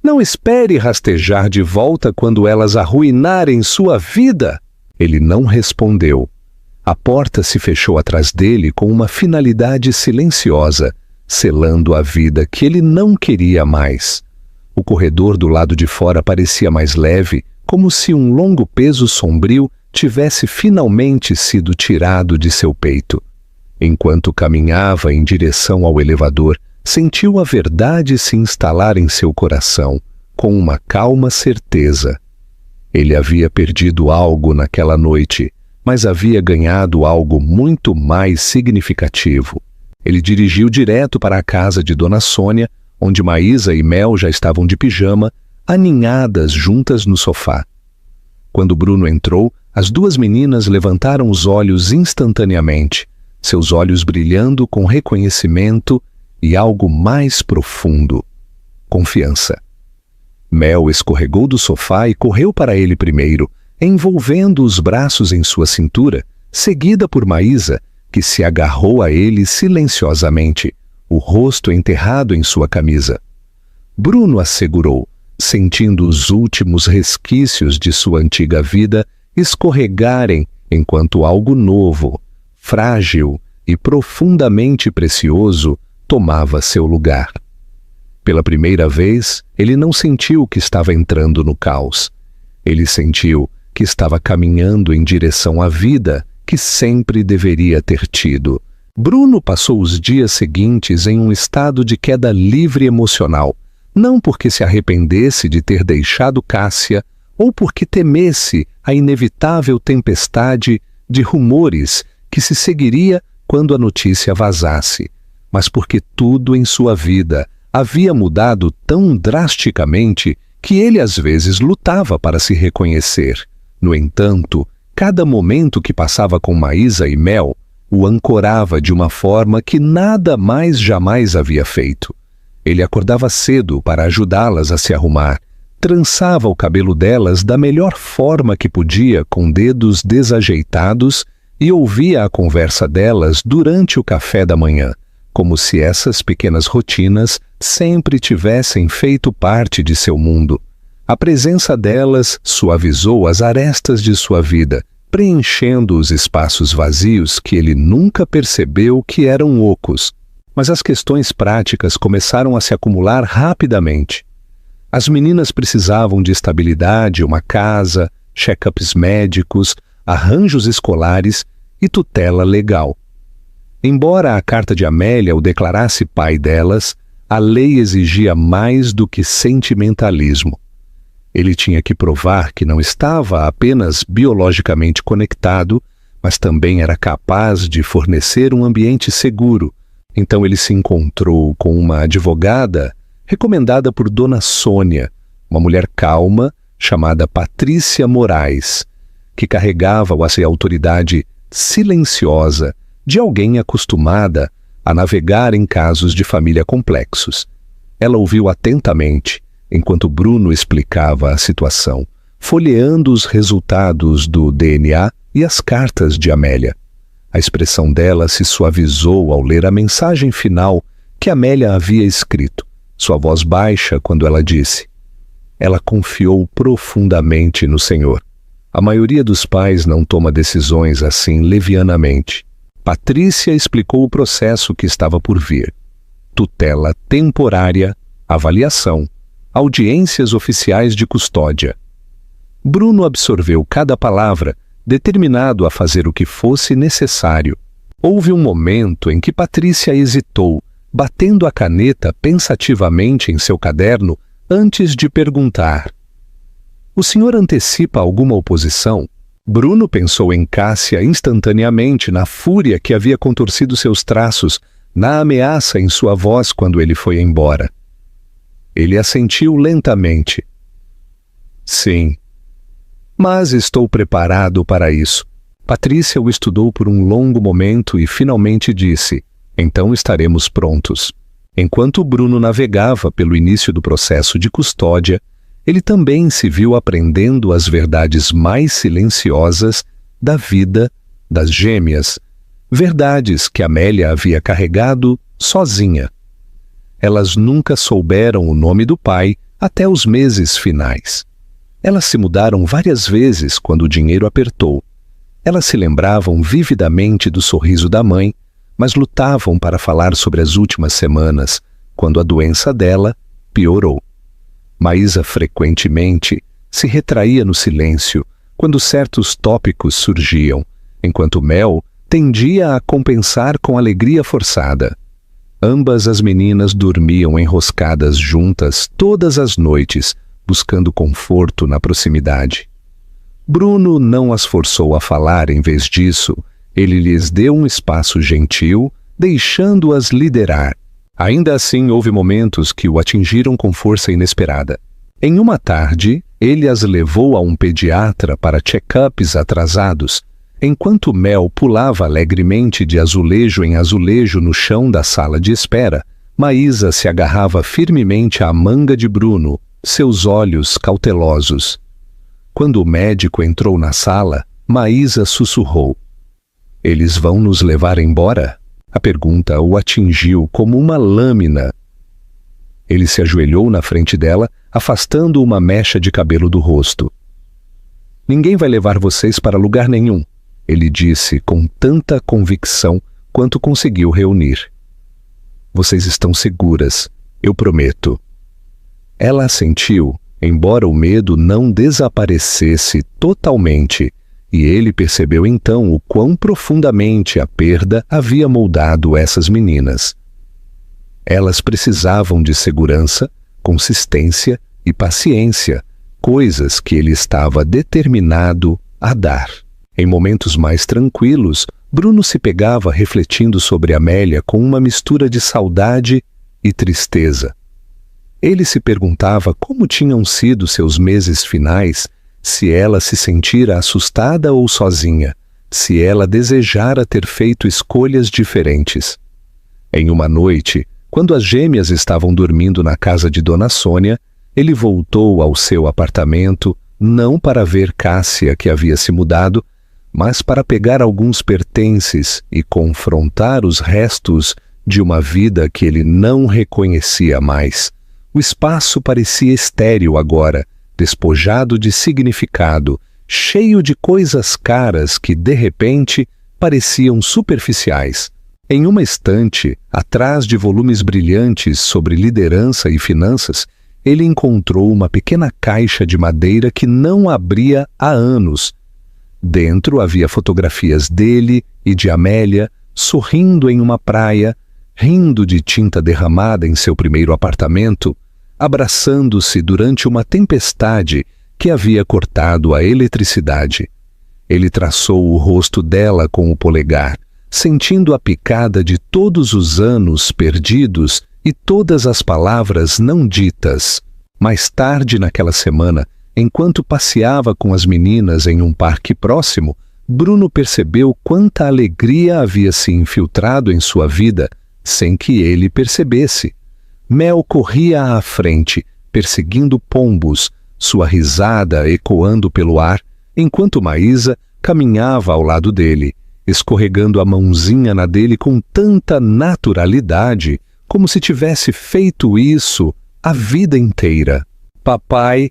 Não espere rastejar de volta quando elas arruinarem sua vida. Ele não respondeu. A porta se fechou atrás dele com uma finalidade silenciosa, selando a vida que ele não queria mais. O corredor do lado de fora parecia mais leve, como se um longo peso sombrio tivesse finalmente sido tirado de seu peito. Enquanto caminhava em direção ao elevador, sentiu a verdade se instalar em seu coração, com uma calma certeza. Ele havia perdido algo naquela noite, mas havia ganhado algo muito mais significativo. Ele dirigiu direto para a casa de Dona Sônia, onde Maísa e Mel já estavam de pijama, aninhadas juntas no sofá. Quando Bruno entrou, as duas meninas levantaram os olhos instantaneamente, seus olhos brilhando com reconhecimento e algo mais profundo: confiança. Mel escorregou do sofá e correu para ele primeiro, envolvendo os braços em sua cintura, seguida por Maísa, que se agarrou a ele silenciosamente, o rosto enterrado em sua camisa. Bruno a segurou, sentindo os últimos resquícios de sua antiga vida escorregarem enquanto algo novo, frágil e profundamente precioso tomava seu lugar. Pela primeira vez, ele não sentiu que estava entrando no caos. Ele sentiu que estava caminhando em direção à vida que sempre deveria ter tido. Bruno passou os dias seguintes em um estado de queda livre emocional, não porque se arrependesse de ter deixado Cássia ou porque temesse a inevitável tempestade de rumores que se seguiria quando a notícia vazasse, mas porque tudo em sua vida havia mudado tão drasticamente que ele às vezes lutava para se reconhecer. No entanto, cada momento que passava com Maísa e Mel o ancorava de uma forma que nada mais jamais havia feito. Ele acordava cedo para ajudá-las a se arrumar, trançava o cabelo delas da melhor forma que podia com dedos desajeitados e ouvia a conversa delas durante o café da manhã, como se essas pequenas rotinas sempre tivessem feito parte de seu mundo. A presença delas suavizou as arestas de sua vida, preenchendo os espaços vazios que ele nunca percebeu que eram ocos. Mas as questões práticas começaram a se acumular rapidamente. As meninas precisavam de estabilidade, uma casa, check-ups médicos, arranjos escolares e tutela legal. Embora a carta de Amélia o declarasse pai delas, a lei exigia mais do que sentimentalismo. Ele tinha que provar que não estava apenas biologicamente conectado, mas também era capaz de fornecer um ambiente seguro. Então ele se encontrou com uma advogada recomendada por Dona Sônia, uma mulher calma chamada Patrícia Moraes, que carregava a autoridade silenciosa de alguém acostumada a navegar em casos de família complexos. Ela ouviu atentamente enquanto Bruno explicava a situação, folheando os resultados do DNA e as cartas de Amélia. A expressão dela se suavizou ao ler a mensagem final que Amélia havia escrito, sua voz baixa quando ela disse: ela confiou profundamente no Senhor. A maioria dos pais não toma decisões assim levianamente. Patrícia explicou o processo que estava por vir: tutela temporária, avaliação, audiências oficiais de custódia. Bruno absorveu cada palavra, determinado a fazer o que fosse necessário. Houve um momento em que Patrícia hesitou, batendo a caneta pensativamente em seu caderno antes de perguntar: o senhor antecipa alguma oposição? Bruno pensou em Cássia instantaneamente, na fúria que havia contorcido seus traços, na ameaça em sua voz quando ele foi embora. Ele assentiu lentamente. Sim. Mas estou preparado para isso. Patrícia o estudou por um longo momento e finalmente disse: então estaremos prontos. Enquanto Bruno navegava pelo início do processo de custódia, ele também se viu aprendendo as verdades mais silenciosas da vida das gêmeas, verdades que Amélia havia carregado sozinha. Elas nunca souberam o nome do pai até os meses finais. Elas se mudaram várias vezes quando o dinheiro apertou. Elas se lembravam vividamente do sorriso da mãe, mas lutavam para falar sobre as últimas semanas, quando a doença dela piorou. Maísa frequentemente se retraía no silêncio quando certos tópicos surgiam, enquanto Mel tendia a compensar com alegria forçada. Ambas as meninas dormiam enroscadas juntas todas as noites, buscando conforto na proximidade. Bruno não as forçou a falar. Em vez disso, ele lhes deu um espaço gentil, deixando-as liderar. Ainda assim, houve momentos que o atingiram com força inesperada. Em uma tarde, ele as levou a um pediatra para check-ups atrasados, enquanto Mel pulava alegremente de azulejo em azulejo no chão da sala de espera. Maísa se agarrava firmemente à manga de Bruno, seus olhos cautelosos. Quando o médico entrou na sala, Maísa sussurrou: "Eles vão nos levar embora?" A pergunta o atingiu como uma lâmina. Ele se ajoelhou na frente dela, afastando uma mecha de cabelo do rosto. "Ninguém vai levar vocês para lugar nenhum", ele disse com tanta convicção quanto conseguiu reunir. "Vocês estão seguras, eu prometo." Ela assentiu, embora o medo não desaparecesse totalmente, e ele percebeu então o quão profundamente a perda havia moldado essas meninas. Elas precisavam de segurança, consistência e paciência, coisas que ele estava determinado a dar. Em momentos mais tranquilos, Bruno se pegava refletindo sobre Amélia com uma mistura de saudade e tristeza. Ele se perguntava como tinham sido seus meses finais, se ela se sentira assustada ou sozinha, se ela desejara ter feito escolhas diferentes. Em uma noite, quando as gêmeas estavam dormindo na casa de Dona Sônia, ele voltou ao seu apartamento, não para ver Cássia, que havia se mudado, mas para pegar alguns pertences e confrontar os restos de uma vida que ele não reconhecia mais. O espaço parecia estéril agora, despojado de significado, cheio de coisas caras que, de repente, pareciam superficiais. Em uma estante, atrás de volumes brilhantes sobre liderança e finanças, ele encontrou uma pequena caixa de madeira que não abria há anos. Dentro havia fotografias dele e de Amélia, sorrindo em uma praia, rindo de tinta derramada em seu primeiro apartamento, abraçando-se durante uma tempestade que havia cortado a eletricidade. Ele traçou o rosto dela com o polegar, sentindo a picada de todos os anos perdidos e todas as palavras não ditas. Mais tarde naquela semana, enquanto passeava com as meninas em um parque próximo, Bruno percebeu quanta alegria havia se infiltrado em sua vida sem que ele percebesse. Mel corria à frente, perseguindo pombos, sua risada ecoando pelo ar, enquanto Maísa caminhava ao lado dele, escorregando a mãozinha na dele com tanta naturalidade, como se tivesse feito isso a vida inteira. "Papai",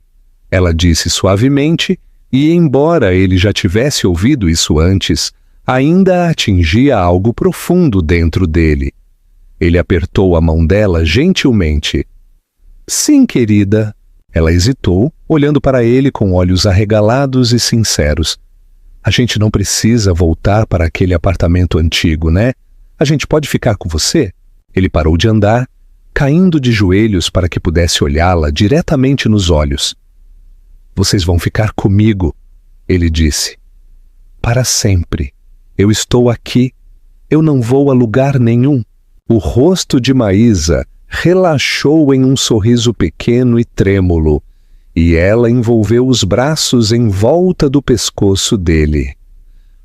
ela disse suavemente, e embora ele já tivesse ouvido isso antes, ainda atingia algo profundo dentro dele. Ele apertou a mão dela gentilmente. "Sim, querida." Ela hesitou, olhando para ele com olhos arregalados e sinceros. "A gente não precisa voltar para aquele apartamento antigo, né? A gente pode ficar com você?" Ele parou de andar, caindo de joelhos para que pudesse olhá-la diretamente nos olhos. "Vocês vão ficar comigo", ele disse. "Para sempre. Eu estou aqui. Eu não vou a lugar nenhum." O rosto de Maísa relaxou em um sorriso pequeno e trêmulo, e ela envolveu os braços em volta do pescoço dele.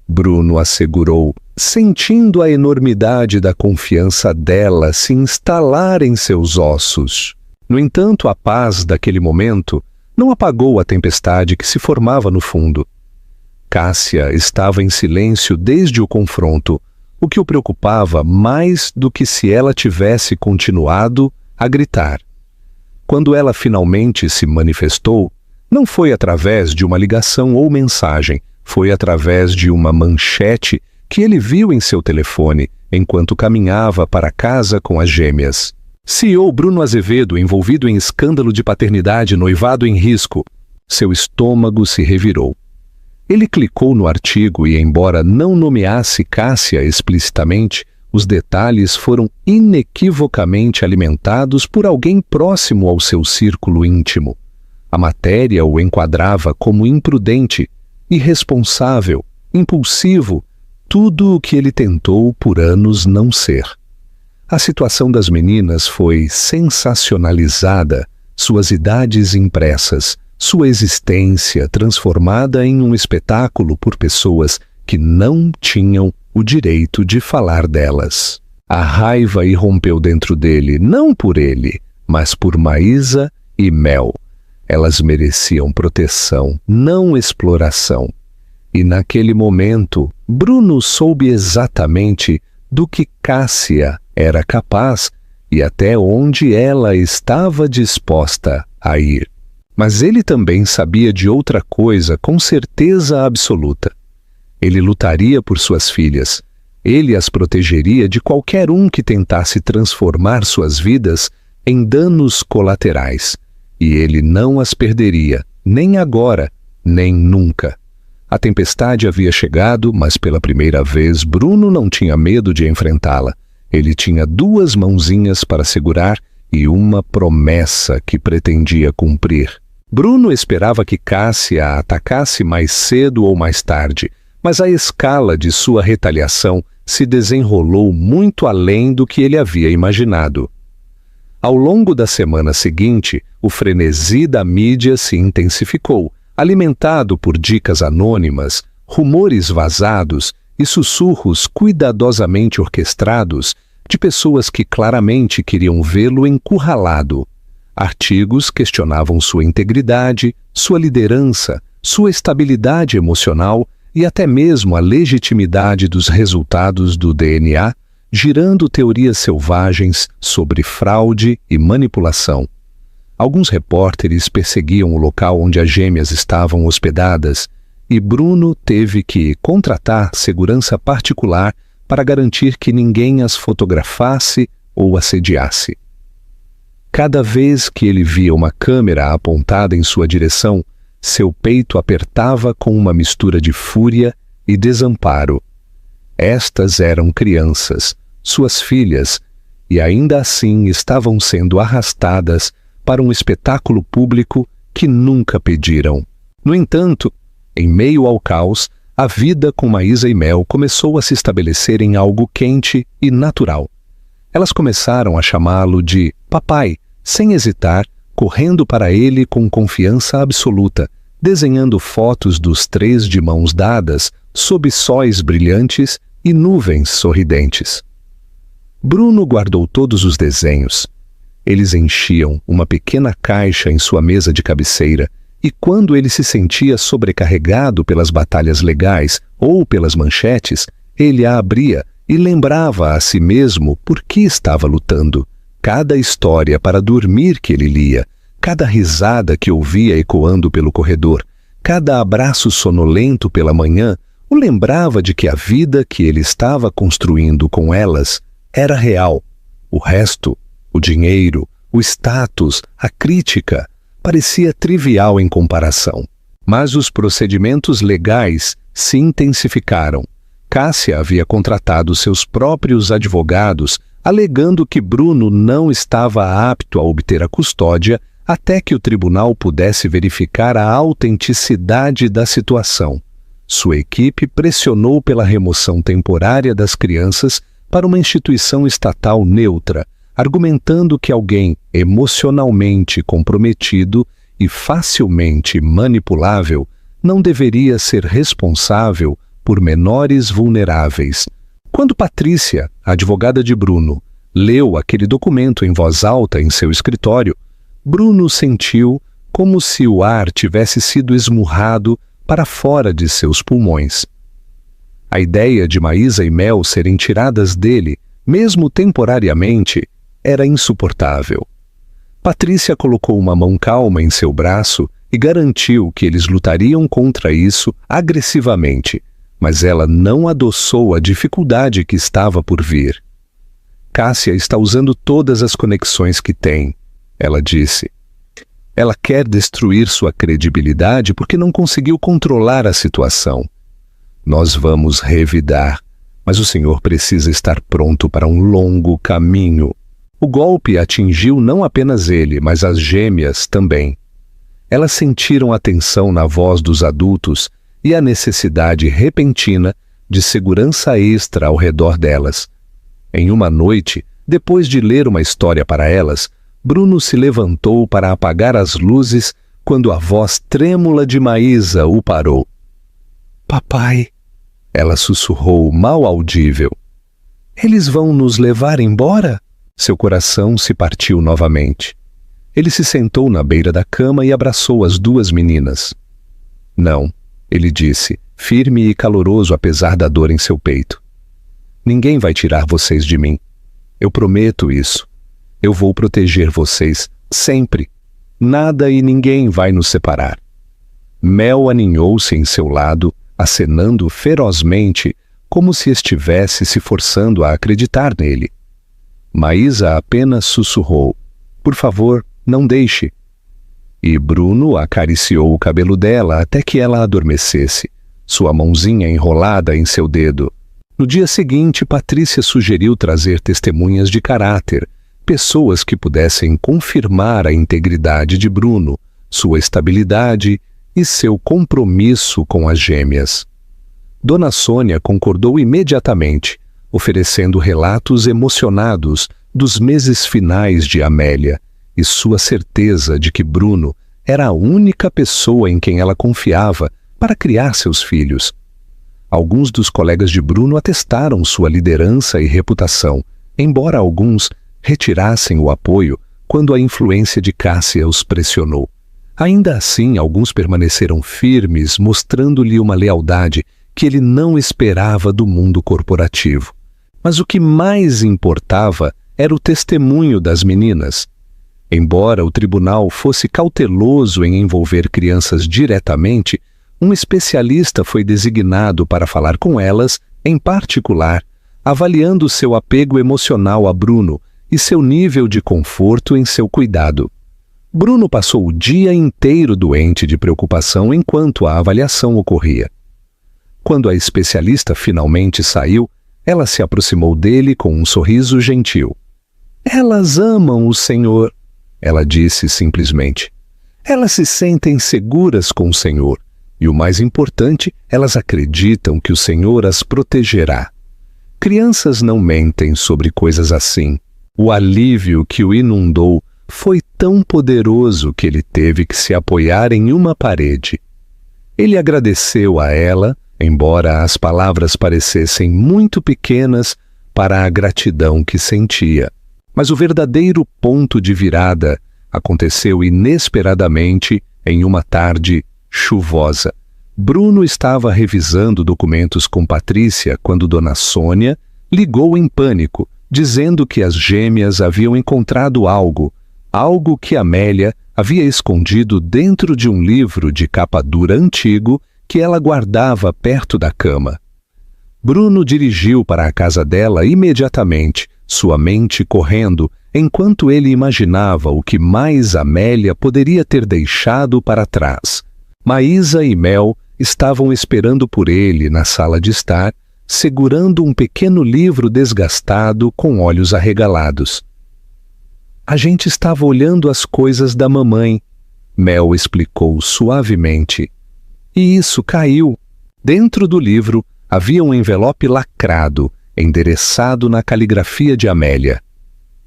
Bruno assegurou, sentindo a enormidade da confiança dela se instalar em seus ossos. No entanto, a paz daquele momento não apagou a tempestade que se formava no fundo. Cássia estava em silêncio desde o confronto, o que o preocupava mais do que se ela tivesse continuado a gritar. Quando ela finalmente se manifestou, não foi através de uma ligação ou mensagem, Foi através de uma manchete que ele viu em seu telefone enquanto caminhava para casa com as gêmeas. CEO Bruno Azevedo envolvido em escândalo de paternidade, noivado em risco. Seu estômago se revirou. Ele clicou no artigo e, embora não nomeasse Cássia explicitamente, os detalhes foram inequivocamente alimentados por alguém próximo ao seu círculo íntimo. A matéria o enquadrava como imprudente, irresponsável, impulsivo, tudo o que ele tentou por anos não ser. A situação das meninas foi sensacionalizada, suas idades impressas, sua existência transformada em um espetáculo por pessoas que não tinham o direito de falar delas. A raiva irrompeu dentro dele, não por ele, mas por Maísa e Mel. Elas mereciam proteção, não exploração. E naquele momento, Bruno soube exatamente do que Cássia era capaz e até onde ela estava disposta a ir. Mas ele também sabia de outra coisa com certeza absoluta. Ele lutaria por suas filhas. Ele as protegeria de qualquer um que tentasse transformar suas vidas em danos colaterais. E ele não as perderia, nem agora, nem nunca. A tempestade havia chegado, mas pela primeira vez Bruno não tinha medo de enfrentá-la. Ele tinha 2 mãozinhas para segurar e uma promessa que pretendia cumprir. Bruno esperava que Cássia a atacasse mais cedo ou mais tarde, mas a escala de sua retaliação se desenrolou muito além do que ele havia imaginado. Ao longo da semana seguinte, o frenesi da mídia se intensificou, alimentado por dicas anônimas, rumores vazados e sussurros cuidadosamente orquestrados de pessoas que claramente queriam vê-lo encurralado. Artigos questionavam sua integridade, sua liderança, sua estabilidade emocional e até mesmo a legitimidade dos resultados do DNA, girando teorias selvagens sobre fraude e manipulação. Alguns repórteres perseguiam o local onde as gêmeas estavam hospedadas e Bruno teve que contratar segurança particular para garantir que ninguém as fotografasse ou assediasse. Cada vez que ele via uma câmera apontada em sua direção, seu peito apertava com uma mistura de fúria e desamparo. Estas eram crianças, suas filhas, e ainda assim estavam sendo arrastadas para um espetáculo público que nunca pediram. No entanto, em meio ao caos, a vida com Maísa e Mel começou a se estabelecer em algo quente e natural. Elas começaram a chamá-lo de papai, sem hesitar, correndo para ele com confiança absoluta, desenhando fotos dos 3 de mãos dadas, sob sóis brilhantes e nuvens sorridentes. Bruno guardou todos os desenhos. Eles enchiam uma pequena caixa em sua mesa de cabeceira, e quando ele se sentia sobrecarregado pelas batalhas legais ou pelas manchetes, ele a abria e lembrava a si mesmo por que estava lutando. Cada história para dormir que ele lia, cada risada que ouvia ecoando pelo corredor, cada abraço sonolento pela manhã, o lembrava de que a vida que ele estava construindo com elas era real. O resto, o dinheiro, o status, a crítica, parecia trivial em comparação. Mas os procedimentos legais se intensificaram. Cássia havia contratado seus próprios advogados, alegando que Bruno não estava apto a obter a custódia até que o tribunal pudesse verificar a autenticidade da situação. Sua equipe pressionou pela remoção temporária das crianças para uma instituição estatal neutra, argumentando que alguém emocionalmente comprometido e facilmente manipulável não deveria ser responsável por menores vulneráveis. Quando Patrícia, a advogada de Bruno, leu aquele documento em voz alta em seu escritório, Bruno sentiu como se o ar tivesse sido esmurrado para fora de seus pulmões. A ideia de Maísa e Mel serem tiradas dele, mesmo temporariamente, era insuportável. Patrícia colocou uma mão calma em seu braço e garantiu que eles lutariam contra isso agressivamente, mas ela não adoçou a dificuldade que estava por vir. Cássia está usando todas as conexões que tem, ela disse. Ela quer destruir sua credibilidade porque não conseguiu controlar a situação. Nós vamos revidar, mas o Senhor precisa estar pronto para um longo caminho. O golpe atingiu não apenas ele, mas as gêmeas também. Elas sentiram a tensão na voz dos adultos e a necessidade repentina de segurança extra ao redor delas. Em uma noite, depois de ler uma história para elas, Bruno se levantou para apagar as luzes quando a voz trêmula de Maísa o parou. "Papai", ela sussurrou mal audível. "Eles vão nos levar embora?" Seu coração se partiu novamente. Ele se sentou na beira da cama e abraçou as duas meninas. "Não", ele disse, firme e caloroso apesar da dor em seu peito. "Ninguém vai tirar vocês de mim. Eu prometo isso. Eu vou proteger vocês sempre. Nada e ninguém vai nos separar." Mel aninhou-se em seu lado, acenando ferozmente, como se estivesse se forçando a acreditar nele. Maísa apenas sussurrou: "Por favor, não deixe." E Bruno acariciou o cabelo dela até que ela adormecesse, sua mãozinha enrolada em seu dedo. No dia seguinte, Patrícia sugeriu trazer testemunhas de caráter, pessoas que pudessem confirmar a integridade de Bruno, sua estabilidade e seu compromisso com as gêmeas. Dona Sônia concordou imediatamente, oferecendo relatos emocionados dos meses finais de Amélia e sua certeza de que Bruno era a única pessoa em quem ela confiava para criar seus filhos. Alguns dos colegas de Bruno atestaram sua liderança e reputação, embora alguns retirassem o apoio quando a influência de Cássia os pressionou. Ainda assim, alguns permaneceram firmes, mostrando-lhe uma lealdade que ele não esperava do mundo corporativo. Mas o que mais importava era o testemunho das meninas. Embora o tribunal fosse cauteloso em envolver crianças diretamente, um especialista foi designado para falar com elas, em particular, avaliando seu apego emocional a Bruno e seu nível de conforto em seu cuidado. Bruno passou o dia inteiro doente de preocupação enquanto a avaliação ocorria. Quando a especialista finalmente saiu, ela se aproximou dele com um sorriso gentil. "Elas amam o Senhor", ela disse simplesmente. "Elas se sentem seguras com o Senhor. E o mais importante, elas acreditam que o Senhor as protegerá. Crianças não mentem sobre coisas assim. O alívio que o inundou foi tão poderoso que ele teve que se apoiar em uma parede." Ele agradeceu a ela, embora as palavras parecessem muito pequenas para a gratidão que sentia. Mas o verdadeiro ponto de virada aconteceu inesperadamente em uma tarde chuvosa. Bruno estava revisando documentos com Patrícia quando Dona Sônia ligou em pânico, dizendo que as gêmeas haviam encontrado algo que Amélia havia escondido dentro de um livro de capa dura antigo que ela guardava perto da cama. Bruno dirigiu para a casa dela imediatamente, sua mente correndo, enquanto ele imaginava o que mais Amélia poderia ter deixado para trás. Maísa e Mel estavam esperando por ele na sala de estar, segurando um pequeno livro desgastado com olhos arregalados. "A gente estava olhando as coisas da mamãe", Mel explicou suavemente. "E isso caiu." Dentro do livro havia um envelope lacrado, endereçado na caligrafia de Amélia.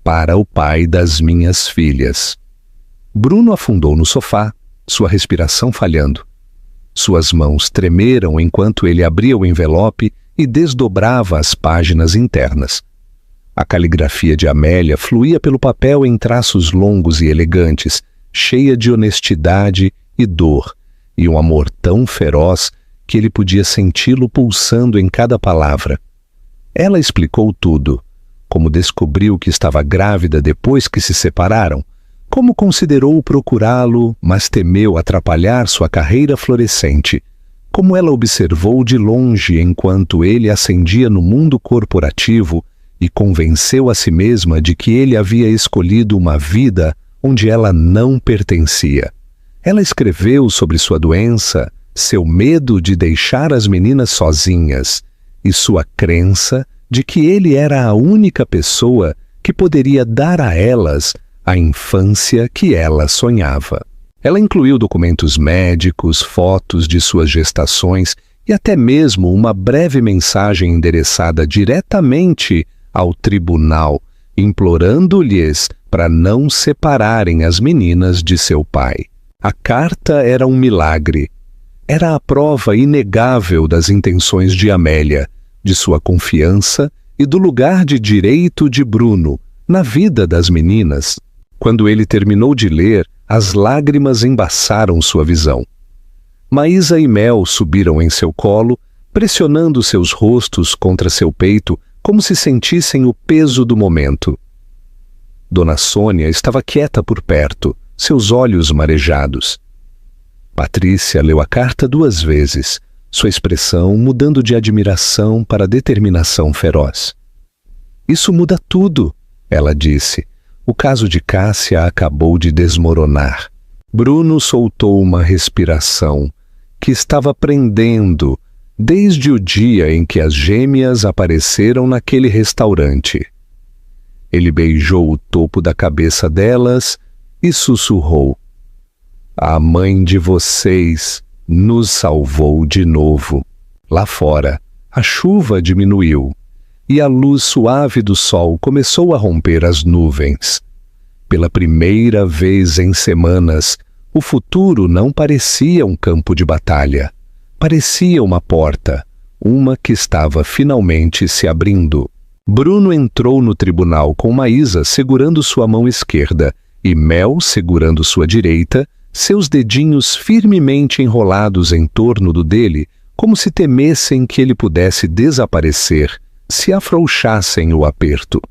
"Para o pai das minhas filhas." Bruno afundou no sofá, sua respiração falhando. Suas mãos tremeram enquanto ele abria o envelope e desdobrava as páginas internas. A caligrafia de Amélia fluía pelo papel em traços longos e elegantes, cheia de honestidade e dor, e um amor tão feroz que ele podia senti-lo pulsando em cada palavra. Ela explicou tudo, como descobriu que estava grávida depois que se separaram, Como considerou procurá-lo, mas temeu atrapalhar sua carreira florescente. Como ela observou de longe enquanto ele ascendia no mundo corporativo e convenceu a si mesma de que ele havia escolhido uma vida onde ela não pertencia. Ela escreveu sobre sua doença, seu medo de deixar as meninas sozinhas e sua crença de que ele era a única pessoa que poderia dar a elas a infância que ela sonhava. Ela incluiu documentos médicos, fotos de suas gestações e até mesmo uma breve mensagem endereçada diretamente ao tribunal, implorando-lhes para não separarem as meninas de seu pai. A carta era um milagre. Era a prova inegável das intenções de Amélia, de sua confiança e do lugar de direito de Bruno na vida das meninas. Quando ele terminou de ler, as lágrimas embaçaram sua visão. Maísa e Mel subiram em seu colo, pressionando seus rostos contra seu peito, como se sentissem o peso do momento. Dona Sônia estava quieta por perto, seus olhos marejados. Patrícia leu a carta 2 vezes, sua expressão mudando de admiração para determinação feroz. "Isso muda tudo", ela disse. O caso de Cássia acabou de desmoronar. Bruno soltou uma respiração que estava prendendo desde o dia em que as gêmeas apareceram naquele restaurante. Ele beijou o topo da cabeça delas e sussurrou: "A mãe de vocês nos salvou de novo." Lá fora, a chuva diminuiu e a luz suave do sol começou a romper as nuvens. Pela primeira vez em semanas, o futuro não parecia um campo de batalha. Parecia uma porta, uma que estava finalmente se abrindo. Bruno entrou no tribunal com Maísa segurando sua mão esquerda e Mel segurando sua direita, seus dedinhos firmemente enrolados em torno do dele, como se temessem que ele pudesse desaparecer se afrouxassem o aperto.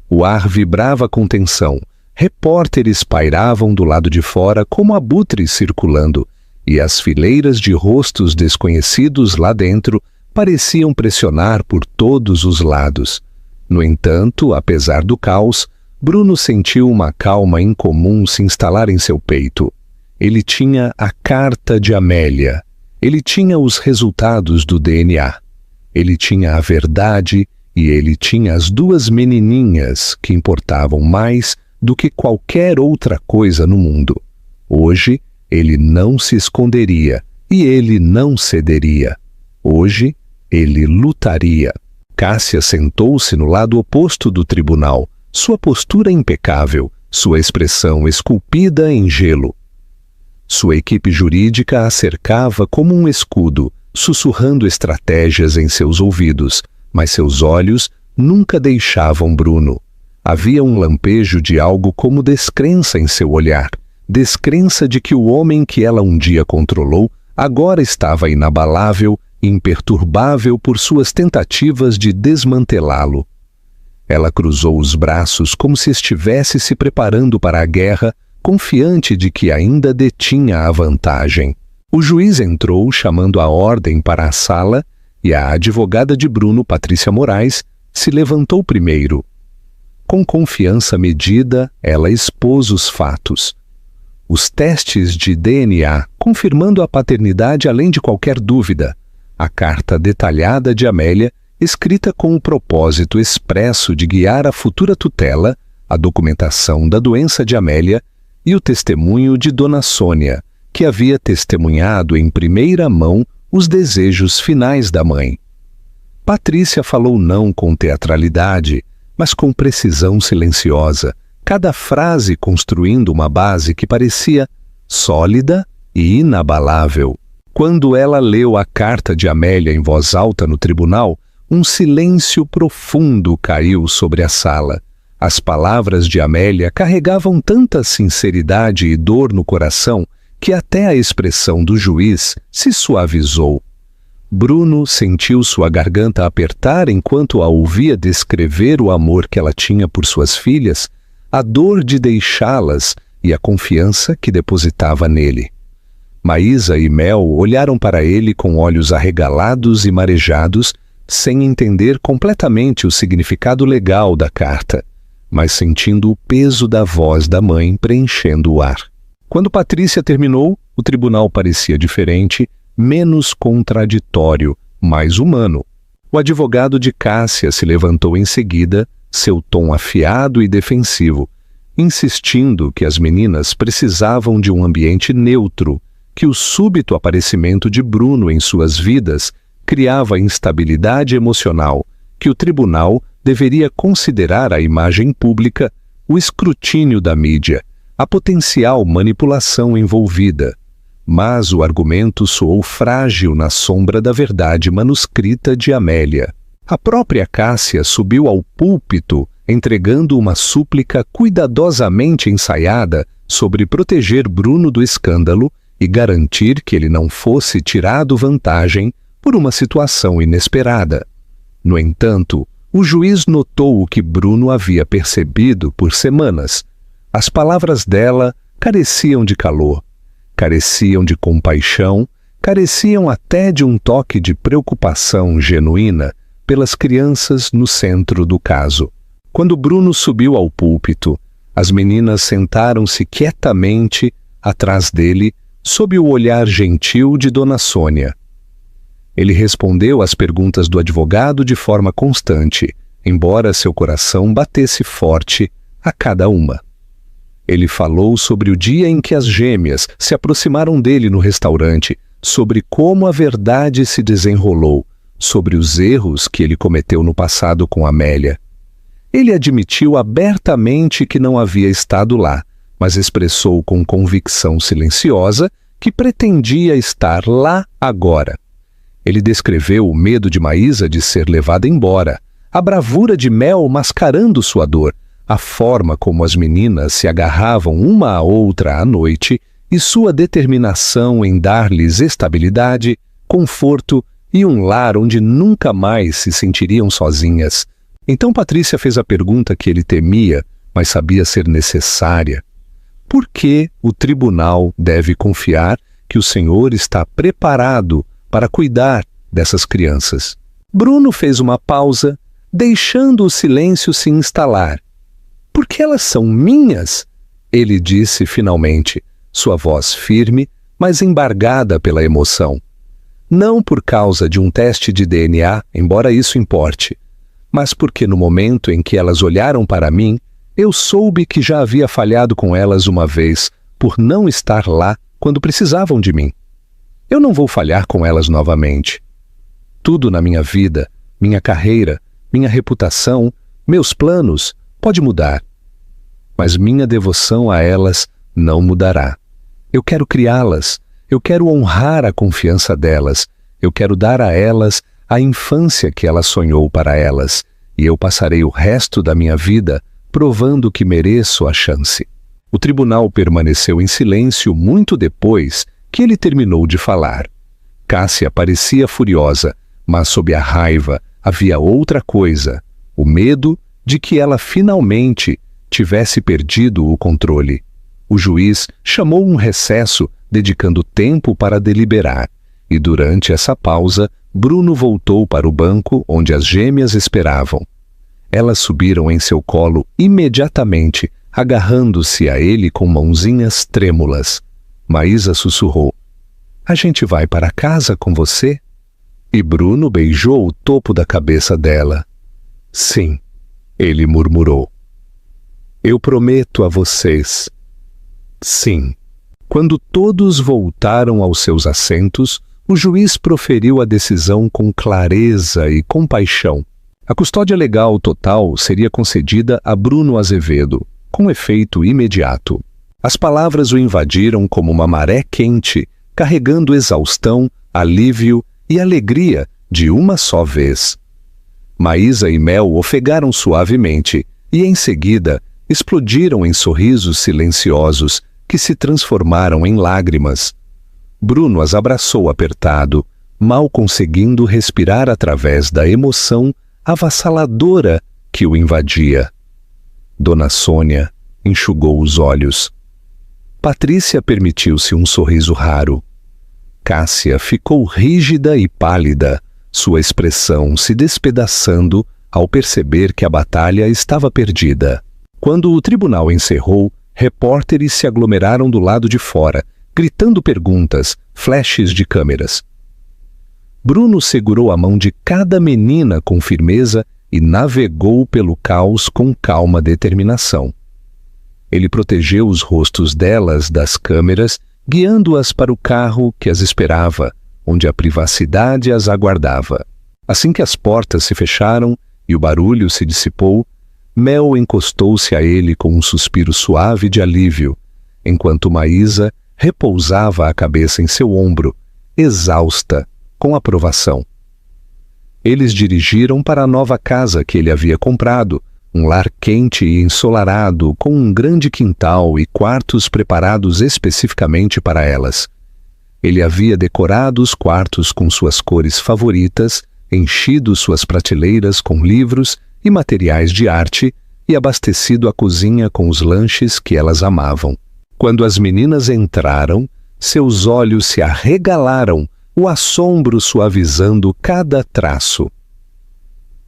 O ar vibrava com tensão, repórteres pairavam do lado de fora como abutres circulando, e as fileiras de rostos desconhecidos lá dentro pareciam pressionar por todos os lados. No entanto, apesar do caos, Bruno sentiu uma calma incomum se instalar em seu peito. Ele tinha a carta de Amélia. Ele tinha os resultados do DNA. Ele tinha a verdade e ele tinha as 2 menininhas que importavam mais do que qualquer outra coisa no mundo. Hoje, ele não se esconderia e ele não cederia. Hoje, ele lutaria. Cássia sentou-se no lado oposto do tribunal, sua postura impecável, sua expressão esculpida em gelo. Sua equipe jurídica a cercava como um escudo, sussurrando estratégias em seus ouvidos, mas seus olhos nunca deixavam Bruno. Havia um lampejo de algo como descrença em seu olhar, descrença de que o homem que ela um dia controlou agora estava inabalável, imperturbável por suas tentativas de desmantelá-lo. Ela cruzou os braços como se estivesse se preparando para a guerra, confiante de que ainda detinha a vantagem. O juiz entrou chamando a ordem para a sala e a advogada de Bruno, Patrícia Moraes, se levantou primeiro. Com confiança medida, ela expôs os fatos. Os testes de DNA, confirmando a paternidade além de qualquer dúvida. A carta detalhada de Amélia, escrita com o propósito expresso de guiar a futura tutela, a documentação da doença de Amélia e o testemunho de Dona Sônia, que havia testemunhado em primeira mão os desejos finais da mãe. Patrícia falou não com teatralidade, mas com precisão silenciosa, cada frase construindo uma base que parecia sólida e inabalável. Quando ela leu a carta de Amélia em voz alta no tribunal, um silêncio profundo caiu sobre a sala. As palavras de Amélia carregavam tanta sinceridade e dor no coração que até a expressão do juiz se suavizou. Bruno sentiu sua garganta apertar enquanto a ouvia descrever o amor que ela tinha por suas filhas, a dor de deixá-las e a confiança que depositava nele. Maísa e Mel olharam para ele com olhos arregalados e marejados, sem entender completamente o significado legal da carta, mas sentindo o peso da voz da mãe preenchendo o ar. Quando Patrícia terminou, o tribunal parecia diferente, menos contraditório, mais humano. O advogado de Cássia se levantou em seguida, seu tom afiado e defensivo, insistindo que as meninas precisavam de um ambiente neutro, que o súbito aparecimento de Bruno em suas vidas criava instabilidade emocional, que o tribunal deveria considerar a imagem pública, o escrutínio da mídia, a potencial manipulação envolvida. Mas o argumento soou frágil na sombra da verdade manuscrita de Amélia. A própria Cássia subiu ao púlpito, entregando uma súplica cuidadosamente ensaiada sobre proteger Bruno do escândalo e garantir que ele não fosse tirado vantagem por uma situação inesperada. No entanto, o juiz notou o que Bruno havia percebido por semanas. As palavras dela careciam de calor, careciam de compaixão, careciam até de um toque de preocupação genuína pelas crianças no centro do caso. Quando Bruno subiu ao púlpito, as meninas sentaram-se quietamente atrás dele, sob o olhar gentil de Dona Sônia. Ele respondeu às perguntas do advogado de forma constante, embora seu coração batesse forte a cada uma. Ele falou sobre o dia em que as gêmeas se aproximaram dele no restaurante, sobre como a verdade se desenrolou, sobre os erros que ele cometeu no passado com Amélia. Ele admitiu abertamente que não havia estado lá, mas expressou com convicção silenciosa que pretendia estar lá agora. Ele descreveu o medo de Maísa de ser levada embora, a bravura de Mel mascarando sua dor, a forma como as meninas se agarravam uma à outra à noite e sua determinação em dar-lhes estabilidade, conforto e um lar onde nunca mais se sentiriam sozinhas. Então Patrícia fez a pergunta que ele temia, mas sabia ser necessária. Por que o tribunal deve confiar que o Senhor está preparado para cuidar dessas crianças? Bruno fez uma pausa, deixando o silêncio se instalar. Porque elas são minhas, ele disse finalmente, sua voz firme, mas embargada pela emoção. Não por causa de um teste de DNA, embora isso importe, mas porque no momento em que elas olharam para mim, eu soube que já havia falhado com elas uma vez, por não estar lá quando precisavam de mim. Eu não vou falhar com elas novamente. Tudo na minha vida, minha carreira, minha reputação, meus planos, pode mudar. Mas minha devoção a elas não mudará. Eu quero criá-las, eu quero honrar a confiança delas, eu quero dar a elas a infância que ela sonhou para elas, e eu passarei o resto da minha vida provando que mereço a chance. O tribunal permaneceu em silêncio muito depois que ele terminou de falar. Cássia parecia furiosa, mas sob a raiva havia outra coisa, o medo de que ela finalmente tivesse perdido o controle. O juiz chamou um recesso, dedicando tempo para deliberar, e durante essa pausa, Bruno voltou para o banco onde as gêmeas esperavam. Elas subiram em seu colo imediatamente, agarrando-se a ele com mãozinhas trêmulas. Maísa sussurrou: "A gente vai para casa com você?" E Bruno beijou o topo da cabeça dela. "Sim", ele murmurou. "Eu prometo a vocês." Sim. Quando todos voltaram aos seus assentos, o juiz proferiu a decisão com clareza e compaixão. A custódia legal total seria concedida a Bruno Azevedo, com efeito imediato. As palavras o invadiram como uma maré quente, carregando exaustão, alívio e alegria de uma só vez. Maísa e Mel ofegaram suavemente e, em seguida, explodiram em sorrisos silenciosos que se transformaram em lágrimas. Bruno as abraçou apertado, mal conseguindo respirar através da emoção avassaladora que o invadia. Dona Sônia enxugou os olhos. Patrícia permitiu-se um sorriso raro. Cássia ficou rígida e pálida, sua expressão se despedaçando ao perceber que a batalha estava perdida. Quando o tribunal encerrou, repórteres se aglomeraram do lado de fora, gritando perguntas, flashes de câmeras. Bruno segurou a mão de cada menina com firmeza e navegou pelo caos com calma determinação. Ele protegeu os rostos delas das câmeras, guiando-as para o carro que as esperava, onde a privacidade as aguardava. Assim que as portas se fecharam e o barulho se dissipou, Mel encostou-se a ele com um suspiro suave de alívio, enquanto Maísa repousava a cabeça em seu ombro, exausta, com aprovação. Eles dirigiram para a nova casa que ele havia comprado, um lar quente e ensolarado, com um grande quintal e quartos preparados especificamente para elas. Ele havia decorado os quartos com suas cores favoritas, enchido suas prateleiras com livros e materiais de arte e abastecido a cozinha com os lanches que elas amavam. Quando as meninas entraram, seus olhos se arregalaram, o assombro suavizando cada traço.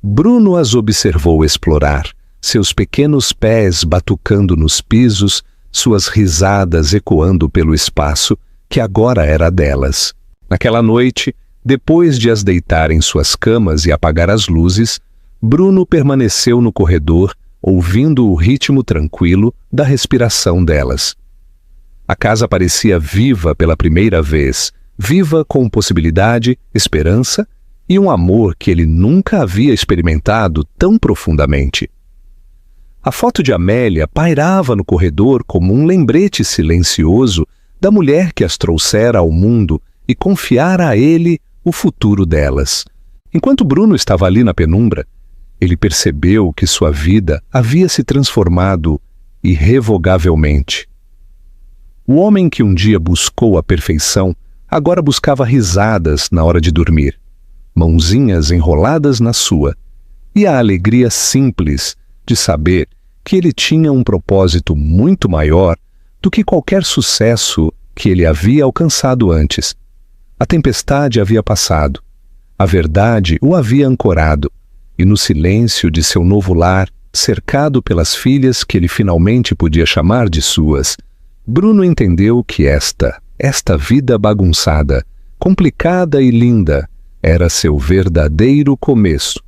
Bruno as observou explorar, seus pequenos pés batucando nos pisos, suas risadas ecoando pelo espaço que agora era delas. Naquela noite, depois de as deitar em suas camas e apagar as luzes, Bruno permaneceu no corredor, ouvindo o ritmo tranquilo da respiração delas. A casa parecia viva pela primeira vez, viva com possibilidade, esperança e um amor que ele nunca havia experimentado tão profundamente. A foto de Amélia pairava no corredor como um lembrete silencioso da mulher que as trouxera ao mundo e confiara a ele o futuro delas. Enquanto Bruno estava ali na penumbra, ele percebeu que sua vida havia se transformado irrevogavelmente. O homem que um dia buscou a perfeição agora buscava risadas na hora de dormir, mãozinhas enroladas na sua, e a alegria simples de saber que ele tinha um propósito muito maior do que qualquer sucesso que ele havia alcançado antes. A tempestade havia passado, a verdade o havia ancorado, e no silêncio de seu novo lar, cercado pelas filhas que ele finalmente podia chamar de suas, Bruno entendeu que esta vida bagunçada, complicada e linda, era seu verdadeiro começo.